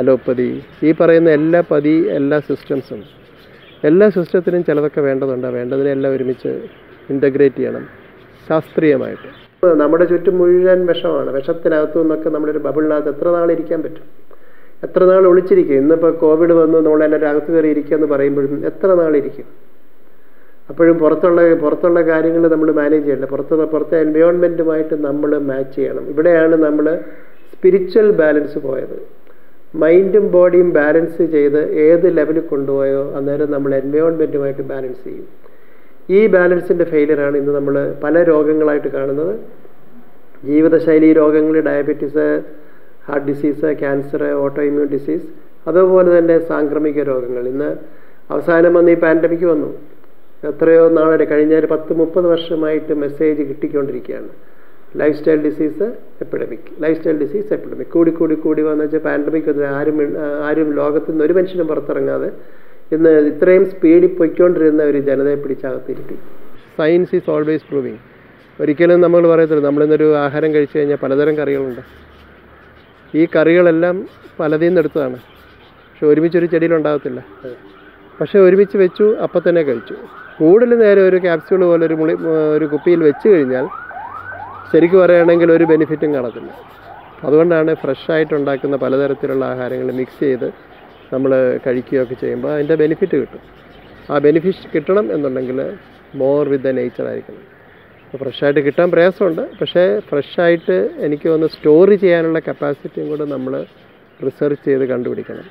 അലോപ്പതി, ഈ പറയുന്ന എല്ലാ സിസ്റ്റംസും, എല്ലാ സിസ്റ്റത്തിനും ചിലതൊക്കെ വേണ്ടതുണ്ട്. വേണ്ടതിനെല്ലാം ഒരുമിച്ച് ഇൻ്റഗ്രേറ്റ് ചെയ്യണം ശാസ്ത്രീയമായിട്ട്. നമ്മുടെ ചുറ്റും മുഴുവൻ വിഷമാണ്. വിഷത്തിനകത്തു നിന്നൊക്കെ നമ്മളൊരു ബബിളിനകത്ത് എത്ര നാളിരിക്കാൻ പറ്റും? എത്ര നാൾ ഒളിച്ചിരിക്കും? ഇന്നിപ്പോൾ കോവിഡ് വന്നു നമ്മളെല്ലാവരും അകത്ത് കയറി ഇരിക്കുക എന്ന് പറയുമ്പോഴും എത്ര നാളിരിക്കും? അപ്പോഴും പുറത്തുള്ള കാര്യങ്ങൾ നമ്മൾ മാനേജ് ചെയ്യണം. പുറത്തെ എൻവയോൺമെൻറ്റുമായിട്ട് നമ്മൾ മാച്ച് ചെയ്യണം. ഇവിടെയാണ് നമ്മൾ സ്പിരിച്വൽ ബാലൻസ് പോയത്. മൈൻഡും ബോഡിയും ബാലൻസ് ചെയ്ത് ഏത് ലെവലിൽ കൊണ്ടുപോയോ അന്നേരം നമ്മൾ എൻവയോൺമെൻറ്റുമായിട്ട് ബാലൻസ് ചെയ്യും. ഈ ബാലൻസിൻ്റെ ഫെയിലിയറാണ് ഇന്ന് നമ്മൾ പല രോഗങ്ങളായിട്ട് കാണുന്നത്. ജീവിതശൈലി രോഗങ്ങൾ, diabetes, heart disease, cancer, auto immune disease, അതുപോലെ തന്നെ സാംക്രമിക രോഗങ്ങൾ. ഇന്ന് അവസാനം വന്ന് ഈ പാൻഡമിക് വന്നു. എത്രയോ നാളെ കഴിഞ്ഞ ഒരു 10-30 വർഷമായിട്ട് മെസ്സേജ് കിട്ടിക്കൊണ്ടിരിക്കുകയാണ്. ലൈഫ് സ്റ്റൈൽ ഡിസീസ് എപ്പിഡമിക് കൂടി വന്നു വെച്ചാൽ പാൻഡമിക് ആരും ലോകത്തു നിന്ന് ഒരു മനുഷ്യനും പുറത്തിറങ്ങാതെ ഇന്ന് ഇത്രയും സ്പീഡിൽ പൊയ്ക്കൊണ്ടിരുന്ന ഒരു ജനതയെ പിടിച്ചകത്തിരുത്തി. Science is always proving. ഒരിക്കലും നമ്മൾ പറയത്തില്ല നമ്മളിന്നൊരു ആഹാരം കഴിച്ചു കഴിഞ്ഞാൽ പലതരം കറികളുണ്ട്. ഈ കറികളെല്ലാം പലതിൽ നിന്ന് എടുത്തതാണ്. പക്ഷെ ഒരുമിച്ചൊരു ചെടിയിലുണ്ടാകത്തില്ല. പക്ഷേ ഒരുമിച്ച് വെച്ചു, അപ്പം തന്നെ കഴിച്ചു. കൂടുതൽ നേരം ഒരു ക്യാപ്സ്യൂൾ പോലെ ഒരു കുപ്പിയിൽ വെച്ച് കഴിഞ്ഞാൽ ശരിക്കും പറയുകയാണെങ്കിൽ ഒരു ബെനിഫിറ്റും കാണത്തില്ല. അതുകൊണ്ടാണ് ഫ്രഷായിട്ടുണ്ടാക്കുന്ന പലതരത്തിലുള്ള ആഹാരങ്ങൾ മിക്സ് ചെയ്ത് നമ്മൾ കഴിക്കുകയൊക്കെ ചെയ്യുമ്പോൾ അതിൻ്റെ ബെനിഫിറ്റ് കിട്ടും. ആ ബെനിഫിറ്റ് കിട്ടണം എന്നുണ്ടെങ്കിൽ മോർ വിത്ത് ദ നേച്ചർ ആയിരിക്കണം. അപ്പോൾ ഫ്രഷായിട്ട് കിട്ടാൻ പ്രയാസമുണ്ട്. പക്ഷേ ഫ്രഷായിട്ട് എനിക്ക് ഒന്ന് സ്റ്റോർ ചെയ്യാനുള്ള കപ്പാസിറ്റിയും കൂടെ നമ്മൾ റിസർച്ച് ചെയ്ത് കണ്ടുപിടിക്കണം.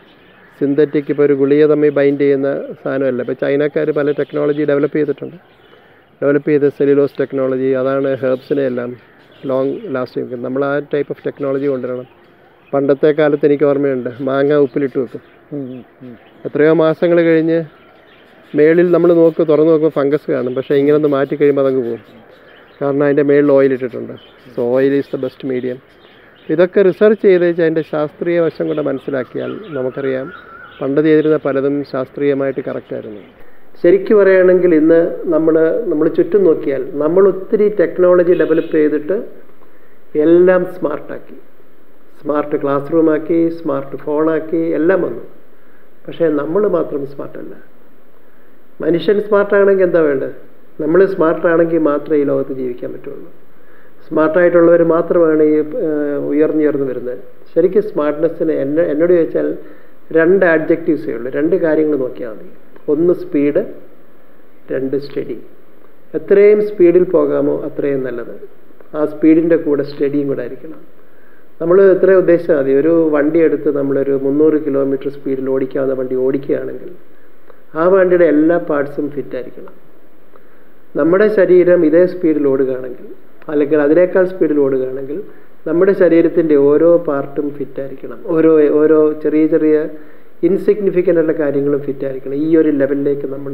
സിന്തറ്റിക് ഇപ്പോൾ ഒരു ഗുളിക തമ്മിൽ ബൈൻഡ് ചെയ്യുന്ന സാധനമല്ല. ഇപ്പോൾ ചൈനക്കാർ പല ടെക്നോളജി ഡെവലപ്പ് ചെയ്ത് സെല്ലുലോസ് ടെക്നോളജി, അതാണ് ഹെർബ്സിനെ എല്ലാം ലോങ് ലാസ്റ്റിംഗ്. നമ്മൾ ആ ടൈപ്പ് ഓഫ് ടെക്നോളജി കൊണ്ടുവരണം. പണ്ടത്തെ കാലത്ത് എനിക്ക് ഓർമ്മയുണ്ട്, മാങ്ങ ഉപ്പിലിട്ട് വെക്കും. എത്രയോ മാസങ്ങൾ കഴിഞ്ഞ് മേളിൽ നമ്മൾ തുറന്ന് നോക്കുമ്പോൾ ഫംഗസ് കാണും. പക്ഷേ ഇങ്ങനെ ഒന്ന് മാറ്റി കഴിയുമ്പോൾ അതങ്ങ് പോകും. കാരണം അതിൻ്റെ മേളിൽ ഓയിൽ ഇട്ടിട്ടുണ്ട്. So oil is the best medium. ഇതൊക്കെ റിസർച്ച് ചെയ്ത് വെച്ചാൽ അതിൻ്റെ ശാസ്ത്രീയ വശം കൂടെ മനസ്സിലാക്കിയാൽ നമുക്കറിയാം പണ്ട് ചെയ്തിരുന്ന പലതും ശാസ്ത്രീയമായിട്ട് കറക്റ്റായിരുന്നു. ശരിക്കും പറയുകയാണെങ്കിൽ ഇന്ന് നമ്മൾ ചുറ്റും നോക്കിയാൽ നമ്മൾ ഒത്തിരി ടെക്നോളജി ഡെവലപ്പ് ചെയ്തിട്ട് എല്ലാം സ്മാർട്ടാക്കി. സ്മാർട്ട് ക്ലാസ് റൂമാക്കി, സ്മാർട്ട് ഫോണാക്കി, എല്ലാം വന്നു. പക്ഷേ നമ്മൾ മാത്രം സ്മാർട്ടല്ല. മനുഷ്യൻ സ്മാർട്ടാണെങ്കിൽ എന്താ വേണ്ടത്? നമ്മൾ സ്മാർട്ടാണെങ്കിൽ മാത്രമേ ഈ ലോകത്ത് ജീവിക്കാൻ പറ്റുള്ളൂ. സ്മാർട്ടായിട്ടുള്ളവർ മാത്രമാണ് ഈ ഉയർന്നു വരുന്നത്. ശരിക്കും സ്മാർട്ട്നെസ്സിന് എന്നോട് ചോദിച്ചാൽ 2 ആഡ്ജക്റ്റീവ്സേ ഉള്ളൂ. 2 കാര്യങ്ങൾ നോക്കിയാൽ മതി. 1 സ്പീഡ്, 2 സ്റ്റഡി. എത്രയും സ്പീഡിൽ പോകാമോ അത്രയും നല്ലത്. ആ സ്പീഡിൻ്റെ കൂടെ സ്റ്റഡിയും കൂടെ ആയിരിക്കണം. നമ്മൾ ഇത്രയും ഉദ്ദേശിച്ചാൽ മതി. ഒരു വണ്ടി എടുത്ത് നമ്മളൊരു 300 കിലോമീറ്റർ സ്പീഡിൽ ഓടിക്കാവുന്ന വണ്ടി ഓടിക്കുകയാണെങ്കിൽ ആ വണ്ടിയുടെ എല്ലാ പാർട്സും ഫിറ്റായിരിക്കണം. നമ്മുടെ ശരീരം ഇതേ സ്പീഡിൽ ഓടുകയാണെങ്കിൽ, അല്ലെങ്കിൽ അതിനേക്കാൾ സ്പീഡിൽ ഓടുകയാണെങ്കിൽ നമ്മുടെ ശരീരത്തിൻ്റെ ഓരോ പാർട്ടും ഫിറ്റായിരിക്കണം. ഓരോ ചെറിയ ഇൻസിഗ്നിഫിക്കൻ്റ് ഉള്ള കാര്യങ്ങളും ഫിറ്റായിരിക്കണം. ഈ ഒരു ലെവലിലേക്ക് നമ്മൾ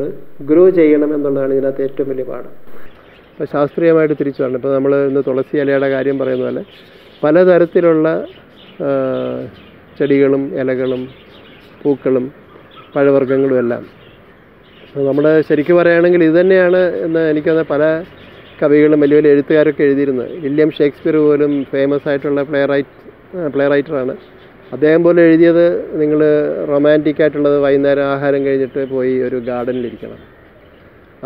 ഗ്രോ ചെയ്യണം എന്നുള്ളതാണ് ഇതിനകത്ത് ഏറ്റവും വലിയ പാഠം. അപ്പോൾ ശാസ്ത്രീയമായിട്ട് തിരിച്ചു വരണം. ഇപ്പോൾ നമ്മൾ ഇന്ന് തുളസി ഇലയുടെ കാര്യം പറയുന്ന പോലെ പലതരത്തിലുള്ള ചെടികളും ഇലകളും പൂക്കളും പഴവർഗ്ഗങ്ങളും എല്ലാം നമ്മൾ ശരിക്കും പറയുകയാണെങ്കിൽ ഇത് തന്നെയാണ് എന്ന് എനിക്കത് പല കവികളും വലിയ വലിയ എഴുത്തുകാരൊക്കെ എഴുതിയിരുന്നത്. വില്യം ഷേക്സ്പിയർ പോലും ഫേമസ് ആയിട്ടുള്ള പ്ലേ റൈറ്ററാണ്. അദ്ദേഹം പോലും എഴുതിയത് നിങ്ങൾ റൊമാൻറ്റിക്കായിട്ടുള്ളത് വൈകുന്നേരം ആഹാരം കഴിഞ്ഞിട്ട് പോയി ഒരു ഗാർഡനിലിരിക്കണം.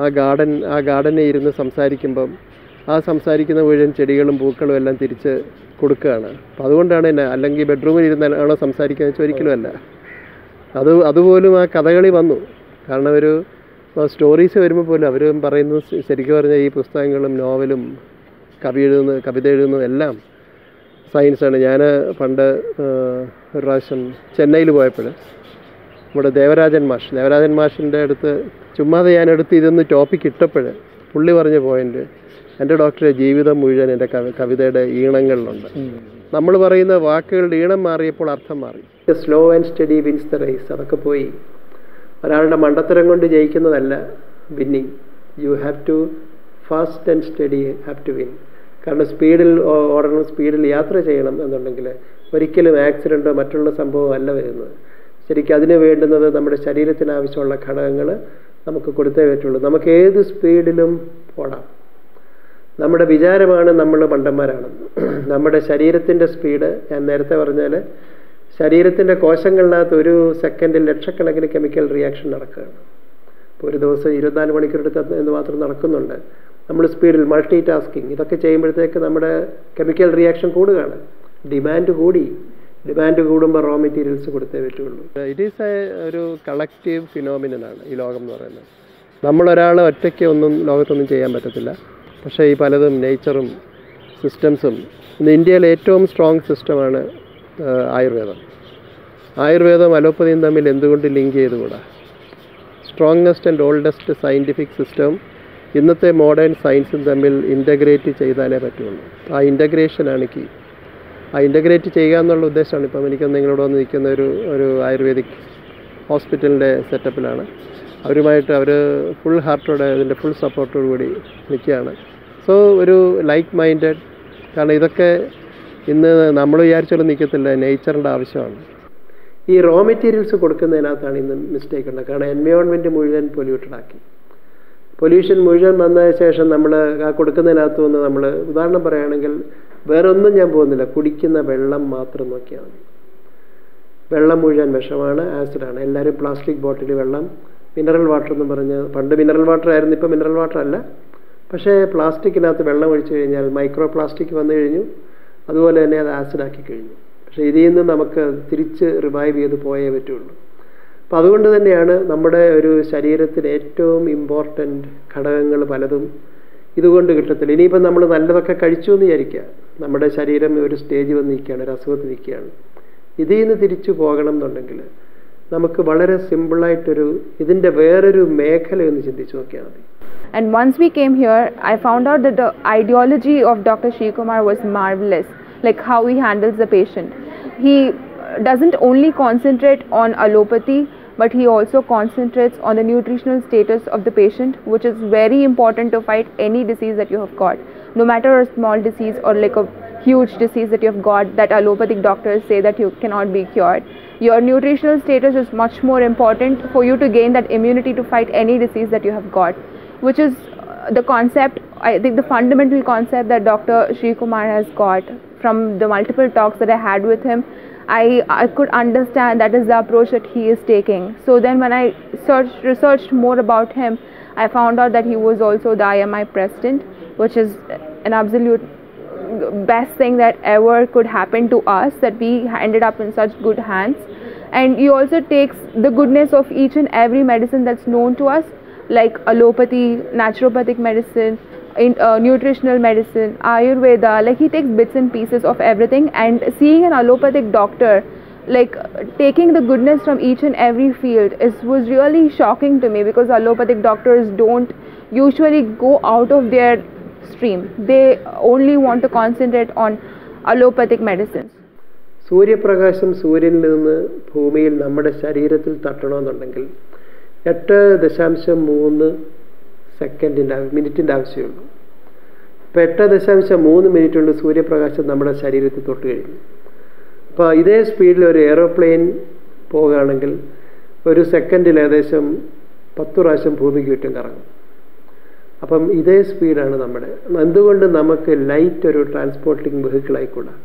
ആ ഗാർഡനിൽ ഇരുന്ന് സംസാരിക്കുമ്പം ആ സംസാരിക്കുന്ന മുഴുവൻ ചെടികളും പൂക്കളും എല്ലാം തിരിച്ച് കൊടുക്കുകയാണ്. അപ്പം അതുകൊണ്ടാണ് എന്നെ, അല്ലെങ്കിൽ ബെഡ്റൂമിൽ ഇരുന്നാണോ സംസാരിക്കുക വെച്ചാൽ ഒരിക്കലുമല്ല. അതുപോലും ആ കഥകളി വന്നു. കാരണം ഒരു സ്റ്റോറീസ് വരുമ്പോൾ പോലും അവർ പറയുന്നത് ശരിക്കും പറഞ്ഞാൽ ഈ പുസ്തകങ്ങളും നോവലും കവിത എഴുതുന്നതും എല്ലാം സയൻസാണ്. ഞാൻ പണ്ട് ഒരു പ്രാവശ്യം ചെന്നൈയിൽ പോയപ്പോൾ നമ്മുടെ ദേവരാജൻ മാഷിൻ്റെ അടുത്ത് ചുമ്മാതെ ഞാനെടുത്ത് ഇതൊന്ന് ടോപ്പിക് ഇട്ടപ്പോൾ പുള്ളി പറഞ്ഞ പോയിൻ്റ്, എൻ്റെ ഡോക്ടറെ ജീവിതം മുഴുവൻ എൻ്റെ കവിതയുടെ ഈണങ്ങളിലുണ്ട്. നമ്മൾ പറയുന്ന വാക്കുകളുടെ ഈണം മാറിയപ്പോൾ അർത്ഥം മാറി. Slow and steady wins the race. അതൊക്കെ പോയി. ഒരാളുടെ മണ്ടത്തരം കൊണ്ട് ജയിക്കുന്നതല്ല winning. You have to fast and steady have to win. കാരണം സ്പീഡിൽ ഓടണം, സ്പീഡിൽ യാത്ര ചെയ്യണം എന്നുണ്ടെങ്കിൽ ഒരിക്കലും ആക്സിഡൻറ്റോ മറ്റുള്ള സംഭവമോ അല്ല വരുന്നത്. ശരിക്കും അതിന് വേണ്ടുന്നത് നമ്മുടെ ശരീരത്തിന് ആവശ്യമുള്ള ഘടകങ്ങൾ നമുക്ക് കൊടുത്തേ പറ്റുള്ളൂ. നമുക്ക് ഏത് സ്പീഡിലും ഓടാം. നമ്മുടെ വിചാരമാണ് നമ്മൾ മണ്ടന്മാരാണെന്ന്. നമ്മുടെ ശരീരത്തിൻ്റെ സ്പീഡ്, ഞാൻ നേരത്തെ പറഞ്ഞാൽ ശരീരത്തിൻ്റെ കോശങ്ങളിനകത്ത് ഒരു സെക്കൻഡിൽ ലക്ഷക്കണക്കിന് കെമിക്കൽ റിയാക്ഷൻ നടക്കുകയാണ്. ഇപ്പോൾ ഒരു ദിവസം 24 മണിക്കൂറെടുത്ത് എന്ന് മാത്രം നടക്കുന്നുണ്ട്. നമ്മൾ സ്പീഡിൽ മൾട്ടി ടാസ്കിങ് ഇതൊക്കെ ചെയ്യുമ്പോഴത്തേക്ക് നമ്മുടെ കെമിക്കൽ റിയാക്ഷൻ കൂടുകയാണ്. ഡിമാൻഡ് കൂടുമ്പോൾ റോ മെറ്റീരിയൽസ് കൊടുത്തേ പറ്റുള്ളൂ. ഇറ്റ് ഈസ് ഒരു കളക്റ്റീവ് ഫിനോമിനനാണ് ഈ ലോകം എന്ന് പറയുന്നത്. നമ്മളൊരാൾ ഒറ്റയ്ക്ക് ഒന്നും ലോകത്തൊന്നും ചെയ്യാൻ പറ്റത്തില്ല. പക്ഷേ ഈ പലതും നേച്ചറും സിസ്റ്റംസും ഇന്ന് ഇന്ത്യയിലെ ഏറ്റവും സ്ട്രോങ് സിസ്റ്റമാണ് ആയുർവേദം അലോപ്പതിയും തമ്മിൽ എന്തുകൊണ്ട് ലിങ്ക് ചെയ്തുകൂടാ? Strongest and oldest scientific system ഇന്നത്തെ മോഡേൺ സയൻസും തമ്മിൽ ഇൻ്റഗ്രേറ്റ് ചെയ്താലേ പറ്റുള്ളൂ. ആ ഇൻ്റഗ്രേഷനാണ് കീ. ആ ഇൻ്റഗ്രേറ്റ് ചെയ്യുക എന്നുള്ള ഉദ്ദേശമാണ്. ഇപ്പം എനിക്ക് നിങ്ങളോട് വന്ന് നിൽക്കുന്ന ഒരു ആയുർവേദിക് ഹോസ്പിറ്റലിൻ്റെ സെറ്റപ്പിലാണ്. അവരുമായിട്ട് അവർ ഫുൾ ഹാർട്ടോടെ അതിൻ്റെ ഫുൾ സപ്പോർട്ടോടു കൂടി നിൽക്കുകയാണ്. സോ ഒരു ലൈക്ക് മൈൻഡഡ്, കാരണം ഇതൊക്കെ ഇന്ന് നമ്മൾ വിചാരിച്ചാലും നിൽക്കത്തില്ല, നേച്ചറിൻ്റെ ആവശ്യമാണ്. ഈ റോ മെറ്റീരിയൽസ് കൊടുക്കുന്നതിനകത്താണ് ഇന്ന് മിസ്റ്റേക്ക് ഉണ്ട്. കാരണം എൻവയോൺമെൻറ്റ് മുഴുവൻ പൊല്യൂട്ടഡ് ആക്കി. പൊല്യൂഷൻ മുഴുവൻ വന്നതിന് ശേഷം നമ്മൾ ആ കൊടുക്കുന്നതിനകത്ത് വന്ന് നമ്മൾ ഉദാഹരണം പറയുകയാണെങ്കിൽ വേറെ ഒന്നും ഞാൻ പോകുന്നില്ല, കുടിക്കുന്ന വെള്ളം മാത്രം നോക്കിയാൽ മതി. വെള്ളം മുഴുവൻ വിഷമാണ്, ആസിഡാണ്. എല്ലാവരും പ്ലാസ്റ്റിക് ബോട്ടിൽ വെള്ളം, മിനറൽ വാട്ടർ എന്നും പറഞ്ഞ്, പണ്ട് മിനറൽ വാട്ടർ ആയിരുന്നു, ഇപ്പോൾ മിനറൽ വാട്ടർ അല്ല. പക്ഷേ പ്ലാസ്റ്റിക്കിനകത്ത് വെള്ളം ഒഴിച്ചു കഴിഞ്ഞാൽ മൈക്രോ പ്ലാസ്റ്റിക് വന്നു കഴിഞ്ഞു, അതുപോലെ തന്നെ അത് ആസിഡാക്കി കഴിഞ്ഞു. പക്ഷേ ഇതിൽ നിന്ന് നമുക്ക് തിരിച്ച് റിവൈവ് ചെയ്ത് പോയേ പറ്റുള്ളൂ. അപ്പം അതുകൊണ്ട് തന്നെയാണ് നമ്മുടെ ഒരു ശരീരത്തിന് ഏറ്റവും ഇമ്പോർട്ടൻ്റ് ഘടകങ്ങൾ പലതും ഇതുകൊണ്ട് കിട്ടത്തില്ല. ഇനിയിപ്പം നമ്മൾ നല്ലതൊക്കെ കഴിച്ചു എന്ന് വിചാരിക്കുക, നമ്മുടെ ശരീരം ഒരു സ്റ്റേജ് വന്ന് നിൽക്കുകയാണ്, ഒരു അസുഖത്തിൽ നിൽക്കുകയാണ്. ഇതിൽ നിന്ന് തിരിച്ചു പോകണം എന്നുണ്ടെങ്കിൽ നമുക്ക് വളരെ സിമ്പിളായിട്ടൊരു ഇതിൻ്റെ വേറൊരു മേഖലയൊന്ന് ചിന്തിച്ച് നോക്കിയാൽ മതി. And once we came here, I found out that the ideology of Dr. Srikumar was marvelous, like how he handles the patient. He doesn't only concentrate on allopathy, but he also concentrates on the nutritional status of the patient, which is very important to fight any disease that you have got. No matter a small disease or like a huge disease that you have got, that allopathic doctors say that you cannot be cured. Your nutritional status is much more important for you to gain that immunity to fight any disease that you have got, which is the concept, I think the fundamental concept that Dr. Srikumar has got. From the multiple talks that I had with him, I could understand that is the approach that he is taking. So then when I researched more about him, I found out that he was also the IMI president, which is an absolute best thing that ever could happen to us, that we ended up in such good hands. And he also takes the goodness of each and every medicine that's known to us, like allopathy, naturopathic medicine, nutritional medicine, Ayurveda. Like he takes bits and pieces of everything, and seeing an allopathic doctor like taking the goodness from each and every field was really shocking to me, because allopathic doctors don't usually go out of their stream. They only want to concentrate on allopathic medicines. സൂര്യപ്രകാശം സൂര്യനിൽ നിന്ന് ഭൂമിയിൽ നമ്മുടെ ശരീരത്തിൽ തട്ടണമെന്നുണ്ടെങ്കിൽ 8.3 മിനിറ്റിൻ്റെ ആവശ്യമുള്ളൂ. ഇപ്പോൾ 8.3 minute കൊണ്ട് സൂര്യപ്രകാശം നമ്മുടെ ശരീരത്തിൽ തൊട്ട് കഴിഞ്ഞു. അപ്പോൾ ഇതേ സ്പീഡിൽ ഒരു എയ്റോപ്ലെയിൻ പോവുകയാണെങ്കിൽ ഒരു സെക്കൻഡിൽ ഏകദേശം 10 പ്രാവശ്യം ഭൂമിക്ക് ചുറ്റും കറങ്ങും. അപ്പം ഇതേ സ്പീഡാണ് നമ്മുടെ. എന്തുകൊണ്ട് നമുക്ക് ലൈറ്റ് ഒരു ട്രാൻസ്പോർട്ടിങ് വെഹിക്കിൾ ആയിക്കൂടാ?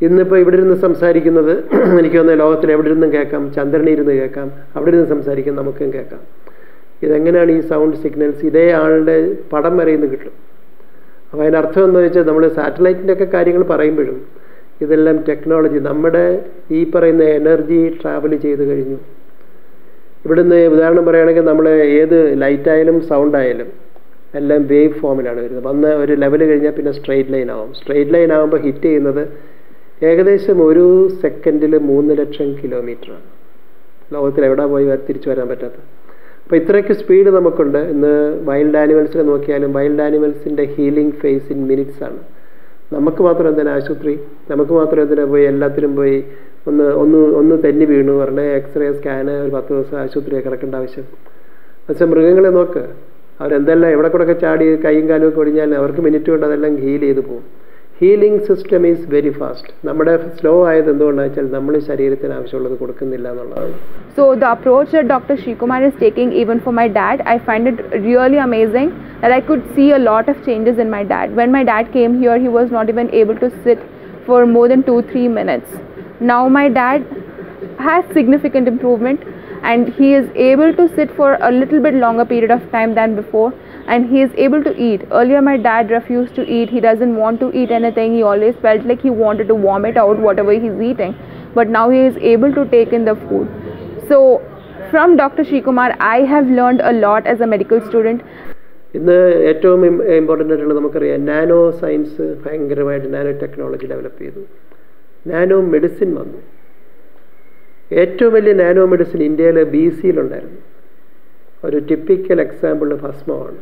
ഇന്നിപ്പോൾ ഇവിടെ ഇരുന്ന് സംസാരിക്കുന്നത് എനിക്ക് തോന്നുന്നത് ലോകത്തിൽ എവിടെ ഇരുന്നും കേൾക്കാം, ചന്ദ്രനിൽ ഇരുന്ന് കേൾക്കാം, അവിടെ ഇരുന്ന് സംസാരിക്കാൻ നമുക്കും കേൾക്കാം. ഇതെങ്ങനെയാണ് ഈ സൗണ്ട് സിഗ്നൽസ് ഇതേ ആളുടെ പടം വരെയിന്ന് കിട്ടും. അപ്പോൾ അതിനർത്ഥം എന്താ വെച്ചാൽ നമ്മൾ സാറ്റലൈറ്റിൻ്റെ ഒക്കെ കാര്യങ്ങൾ പറയുമ്പോഴും ഇതെല്ലാം ടെക്നോളജി, നമ്മുടെ ഈ പറയുന്ന എനർജി ട്രാവൽ ചെയ്ത് കഴിഞ്ഞു. ഇവിടുന്ന് ഉദാഹരണം പറയുകയാണെങ്കിൽ നമ്മൾ ഏത് ലൈറ്റായാലും സൗണ്ടായാലും എല്ലാം വേവ് ഫോമിലാണ് വരുന്നത്. വന്ന് ഒരു ലെവൽ കഴിഞ്ഞാൽ പിന്നെ സ്ട്രെയിറ്റ് ലൈൻ ആവും. സ്ട്രെയിറ്റ് ലൈൻ ആകുമ്പോൾ ഹിറ്റ് ചെയ്യുന്നത് ഏകദേശം ഒരു സെക്കൻഡിൽ 3 ലക്ഷം കിലോമീറ്ററാണ്. ലോകത്തിൽ എവിടെ പോയി തിരിച്ചു വരാൻ പറ്റാത്ത. അപ്പോൾ ഇത്രയ്ക്ക് സ്പീഡ് നമുക്കുണ്ട്. ഇന്ന് വൈൽഡ് ആനിമൽസിനെ നോക്കിയാലും വൈൽഡ് ആനിമൽസിൻ്റെ ഹീലിംഗ് ഫേസ് ഇൻ മിനിറ്റ്സ് ആണ്. നമുക്ക് മാത്രം എന്തിനാ ആശുപത്രി? നമുക്ക് മാത്രം എന്തിനാ പോയി എല്ലാത്തിനും പോയി ഒന്ന് തെന്നി വീണു പറഞ്ഞാൽ എക്സ്റേ സ്കാന് ഒരു 10 ദിവസം ആശുപത്രിയെ കിടക്കേണ്ട ആവശ്യം? പക്ഷേ മൃഗങ്ങളെ നോക്ക്, അവരെന്തെല്ലാം എവിടെ കൂടെയൊക്കെ ചാടി കൈയും കാലും ഒക്കെ ഒടിഞ്ഞാൽ അവർക്ക് മിനിറ്റ് കൊണ്ട് അതെല്ലാം ഹീൽ ചെയ്ത് പോകും. Healing system is very fast. നമ്മുടെ സ്ലോ ആയത് എന്തുകൊണ്ടാണെന്ന് വെച്ചാൽ നമ്മൾ ശരീരത്തിന് ആവശ്യമുള്ളത് കൊടുക്കുന്നില്ല എന്നുള്ളതാണ്. So the approach that Dr. Srikumar is taking even for my dad, I find it really amazing that I could see a lot of changes in my dad. When my dad came here, he was not even able to sit for more than 2-3 minutes. Now my dad has significant improvement and he is able to sit for a little bit longer period of time than before, and he is able to eat. Earlier my dad refused to eat. He doesn't want to eat anything. He always felt like he wanted to vomit out whatever he's eating, but now he is able to take in the food. So from Dr. Srikumar I have learned a lot as a medical student. ഇന്ന് ഏറ്റവും important ആയിട്ടുള്ള നമുക്കറിയാം, nano science ഭയങ്കരമായിട്ട് nano technology develop ചെയ്തു. Nano medicine വന്നു. ഏറ്റവും വലിയ nano medicine ഇന്ത്യയിൽ BC-യിലുണ്ടായിരുന്നു. ഒരു ടിപ്പിക്കൽ എക്സാമ്പിൾ ഭസ്മമാണ്.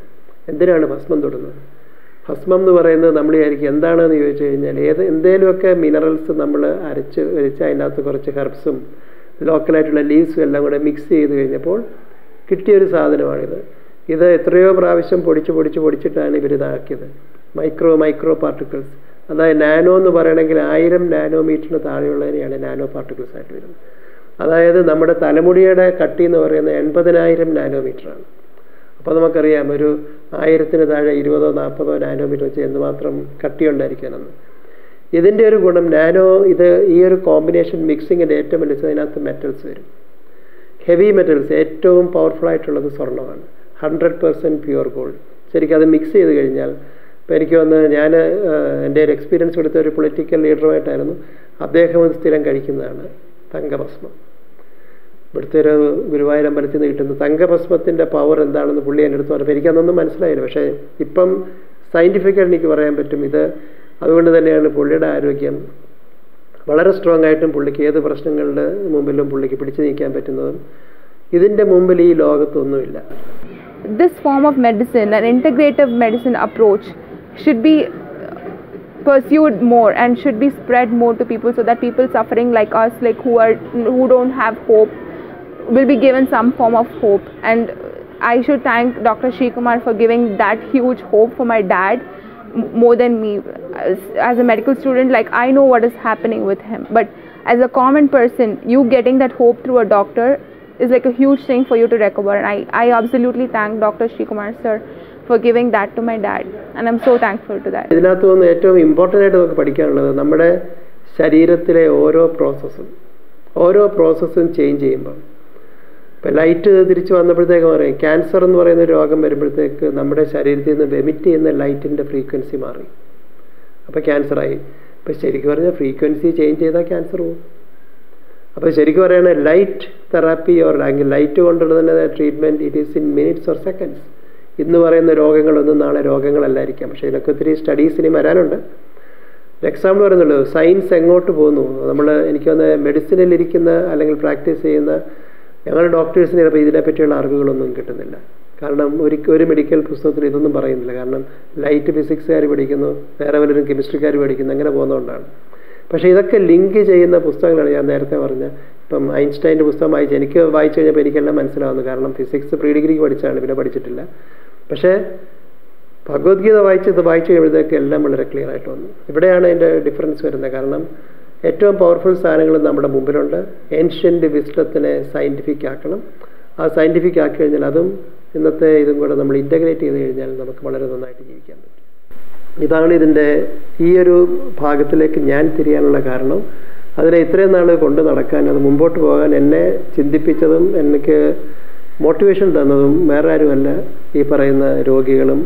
എന്തിനാണ് ഭസ്മം തൊടുന്നത്? ഭസ്മം എന്ന് പറയുന്നത് നമ്മൾ വിചാരിക്കും എന്താണെന്ന് ചോദിച്ചു കഴിഞ്ഞാൽ എന്തെങ്കിലുമൊക്കെ മിനറൽസ് നമ്മൾ അരച്ച് അതിൻ്റെ അകത്ത് കുറച്ച് ഹെർബ്സും ലോക്കലായിട്ടുള്ള ലീവ്സും എല്ലാം കൂടെ മിക്സ് ചെയ്ത് കഴിഞ്ഞപ്പോൾ കിട്ടിയൊരു സാധനമാണിത്. ഇത് എത്രയോ പ്രാവശ്യം പൊടിച്ചിട്ടാണ് ഇവരിതാക്കിയത്. മൈക്രോ പാർട്ടിക്കിൾസ്, അതായത് നാനോ എന്ന് പറയണമെങ്കിൽ 1000 നാനോമീറ്ററിന് താഴെയുള്ളതിനെയാണ് നാനോ പാർട്ടിക്കിൾസ് ആയിട്ട് വരുന്നത്. അതായത് നമ്മുടെ തലമുടിയുടെ കട്ടി എന്ന് പറയുന്നത് 80,000 നാനോമീറ്ററാണ്. അപ്പോൾ നമുക്കറിയാം ഒരു 1000-ന് താഴെ 20-40 നാനോമീറ്റർ വെച്ച് എന്തുമാത്രം കട്ടിയുണ്ടായിരിക്കാനെന്ന്. ഇതിൻ്റെ ഒരു ഗുണം ഈ ഒരു കോമ്പിനേഷൻ മിക്സിങ്ങിൻ്റെ ഏറ്റവും വലിയ അതിനകത്ത് മെറ്റൽസ് വരും. ഹെവി മെറ്റൽസ് ഏറ്റവും പവർഫുൾ ആയിട്ടുള്ളത് സ്വർണ്ണമാണ്. 100% പ്യുവർ ഗോൾഡ്. ശരിക്കും അത് മിക്സ് ചെയ്ത് കഴിഞ്ഞാൽ ഇപ്പോൾ എനിക്ക് വന്ന് ഞാൻ എൻ്റെ ഒരു എക്സ്പീരിയൻസ് എടുത്ത ഒരു പൊളിറ്റിക്കൽ ലീഡറുമായിട്ടായിരുന്നു. അദ്ദേഹം അത് സ്ഥിരം കഴിക്കുന്നതാണ് തങ്കഭസ്മം. ഇവിടുത്തെ ഒരു ഗുരുവായൂർ അമ്പലത്തിൽ നിന്ന് കിട്ടുന്ന തങ്കഭസ്മത്തിൻ്റെ പവർ എന്താണെന്ന് പുള്ളി എൻ്റെ അടുത്ത് പറഞ്ഞപ്പോൾ എനിക്കതൊന്നും മനസ്സിലായില്ല. പക്ഷേ ഇപ്പം സയൻറ്റിഫിക്കായിട്ട് എനിക്ക് പറയാൻ പറ്റും ഇത്. അതുകൊണ്ട് തന്നെയാണ് പുള്ളിയുടെ ആരോഗ്യം വളരെ സ്ട്രോങ് ആയിട്ടും പുള്ളിക്ക് ഏത് പ്രശ്നങ്ങളുടെ മുമ്പിലും പുള്ളിക്ക് പിടിച്ചു നീക്കാൻ പറ്റുന്നതും ഇതിൻ്റെ മുമ്പിൽ ഈ ലോകത്തൊന്നുമില്ല. This form of medicine, an integrative medicine approach, should be pursued more and should be spread more to people so that people suffering like us, like who don't have hope, will be given some form of hope. And I should thank Dr. Srikumar for giving that huge hope for my dad more than me. As a medical student, like I know what is happening with him, but as a common person, you getting that hope through a doctor is like a huge thing for you to recover. And I absolutely thank Dr. Srikumar sir for giving that to my dad, and I'm so thankful to that. ഇതിനകത്ത് നിന്ന് ഏറ്റവും important ആയിട്ട് നമുക്ക് പഠിക്കാനുള്ളത് നമ്മുടെ ശരീരത്തിലെ ഓരോ പ്രോസസ്സും change ചെയ്യുമ്പോൾ, ഇപ്പോൾ ലൈറ്റ് തിരിച്ച് വന്നപ്പോഴത്തേക്ക് പറയും ക്യാൻസർ എന്ന് പറയുന്ന രോഗം വരുമ്പോഴത്തേക്ക് നമ്മുടെ ശരീരത്തിൽ നിന്ന് എമിറ്റ് ചെയ്യുന്ന ലൈറ്റിൻ്റെ ഫ്രീക്വൻസി മാറി, അപ്പോൾ ക്യാൻസറായി. അപ്പോൾ ശരിക്കും പറഞ്ഞാൽ ഫ്രീക്വൻസി ചേഞ്ച് ചെയ്താൽ ക്യാൻസർ പോകും. അപ്പോൾ ശരിക്കും പറയുകയാണെങ്കിൽ ലൈറ്റ് തെറാപ്പി അല്ലെങ്കിൽ ലൈറ്റ് കൊണ്ടുള്ള തന്നെ treatment it is in minutes or seconds. ഇന്ന് പറയുന്ന രോഗങ്ങളൊന്നും നാളെ രോഗങ്ങളല്ലായിരിക്കാം. പക്ഷേ ഇതിനൊക്കെ ഒത്തിരി സ്റ്റഡീസ് ഇനി വരാനുണ്ട്. എക്സാമ്പിൾ പറയുന്നുള്ളൂ സയൻസ് എങ്ങോട്ട് പോകുന്നു. എനിക്ക് വന്ന് മെഡിസിനിലിരിക്കുന്ന അല്ലെങ്കിൽ പ്രാക്ടീസ് ചെയ്യുന്ന ഞങ്ങളുടെ ഡോക്ടേഴ്സിന് ചിലപ്പോൾ ഇതിനെപ്പറ്റിയുള്ള അറിവുകളൊന്നും കിട്ടുന്നില്ല. കാരണം ഒരു മെഡിക്കൽ പുസ്തകത്തിൽ ഇതൊന്നും പറയുന്നില്ല. കാരണം ലൈറ്റ് ഫിസിക്സുകാർ പഠിക്കുന്നു, വേറെ വല്ലവരും കെമിസ്ട്രിക്കാർ പഠിക്കുന്നു, അങ്ങനെ പോകുന്നതുകൊണ്ടാണ്. പക്ഷേ ഇതൊക്കെ ലിങ്ക് ചെയ്യുന്ന പുസ്തകങ്ങളാണ് ഞാൻ നേരത്തെ പറഞ്ഞ. ഇപ്പം ഐൻസ്റ്റൈൻ്റെ പുസ്തകം എനിക്ക് വായിച്ചു കഴിഞ്ഞപ്പോൾ എനിക്കെല്ലാം മനസ്സിലാവുന്നു. കാരണം ഫിസിക്സ് പ്രീ ഡിഗ്രിക്ക് പഠിച്ചാണ്, പിന്നെ പഠിച്ചിട്ടില്ല. പക്ഷേ ഭഗവത്ഗീത വായിച്ചു കഴിയുമ്പോഴത്തേക്ക് എല്ലാം വളരെ ക്ലിയർ ആയിട്ട് വന്നു. ഇവിടെയാണ് അതിൻ്റെ ഡിഫറൻസ് വരുന്നത്. കാരണം ഏറ്റവും പവർഫുൾ സാധനങ്ങൾ നമ്മുടെ മുമ്പിലുണ്ട്. ഏൻഷ്യൻ്റ് വിസ്ഡത്തിനെ സയൻറ്റിഫിക് ആക്കണം. ആ സയൻറ്റിഫിക് ആക്കി കഴിഞ്ഞാൽ അതും ഇന്നത്തെ ഇതും കൂടെ നമ്മൾ ഇൻ്റഗ്രേറ്റ് ചെയ്ത് കഴിഞ്ഞാൽ നമുക്ക് വളരെ നന്നായിട്ട് ജീവിക്കാൻ പറ്റും. ഇതാണ് ഇതിൻ്റെ ഈ ഒരു ഭാഗത്തിലേക്ക് ഞാൻ തിരിയാനുള്ള കാരണം. അതിനെ ഇത്രയും നാൾ കൊണ്ട് നടക്കാൻ, അത് മുമ്പോട്ട് പോകാൻ എന്നെ ചിന്തിപ്പിച്ചതും എനിക്ക് മോട്ടിവേഷൻ തന്നതും വേറെ ആരുമല്ല, ഈ പറയുന്ന രോഗികളും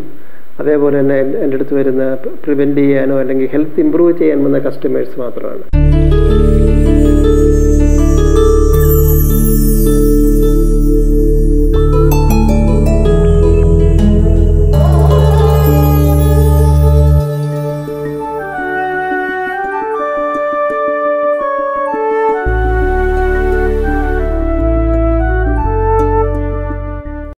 അതേപോലെ തന്നെ എൻ്റെ അടുത്ത് വരുന്ന പ്രിവെൻറ്റ് ചെയ്യാനോ അല്ലെങ്കിൽ ഹെൽത്ത് ഇമ്പ്രൂവ് ചെയ്യാൻ വന്ന കസ്റ്റമേഴ്സ് മാത്രമാണ്.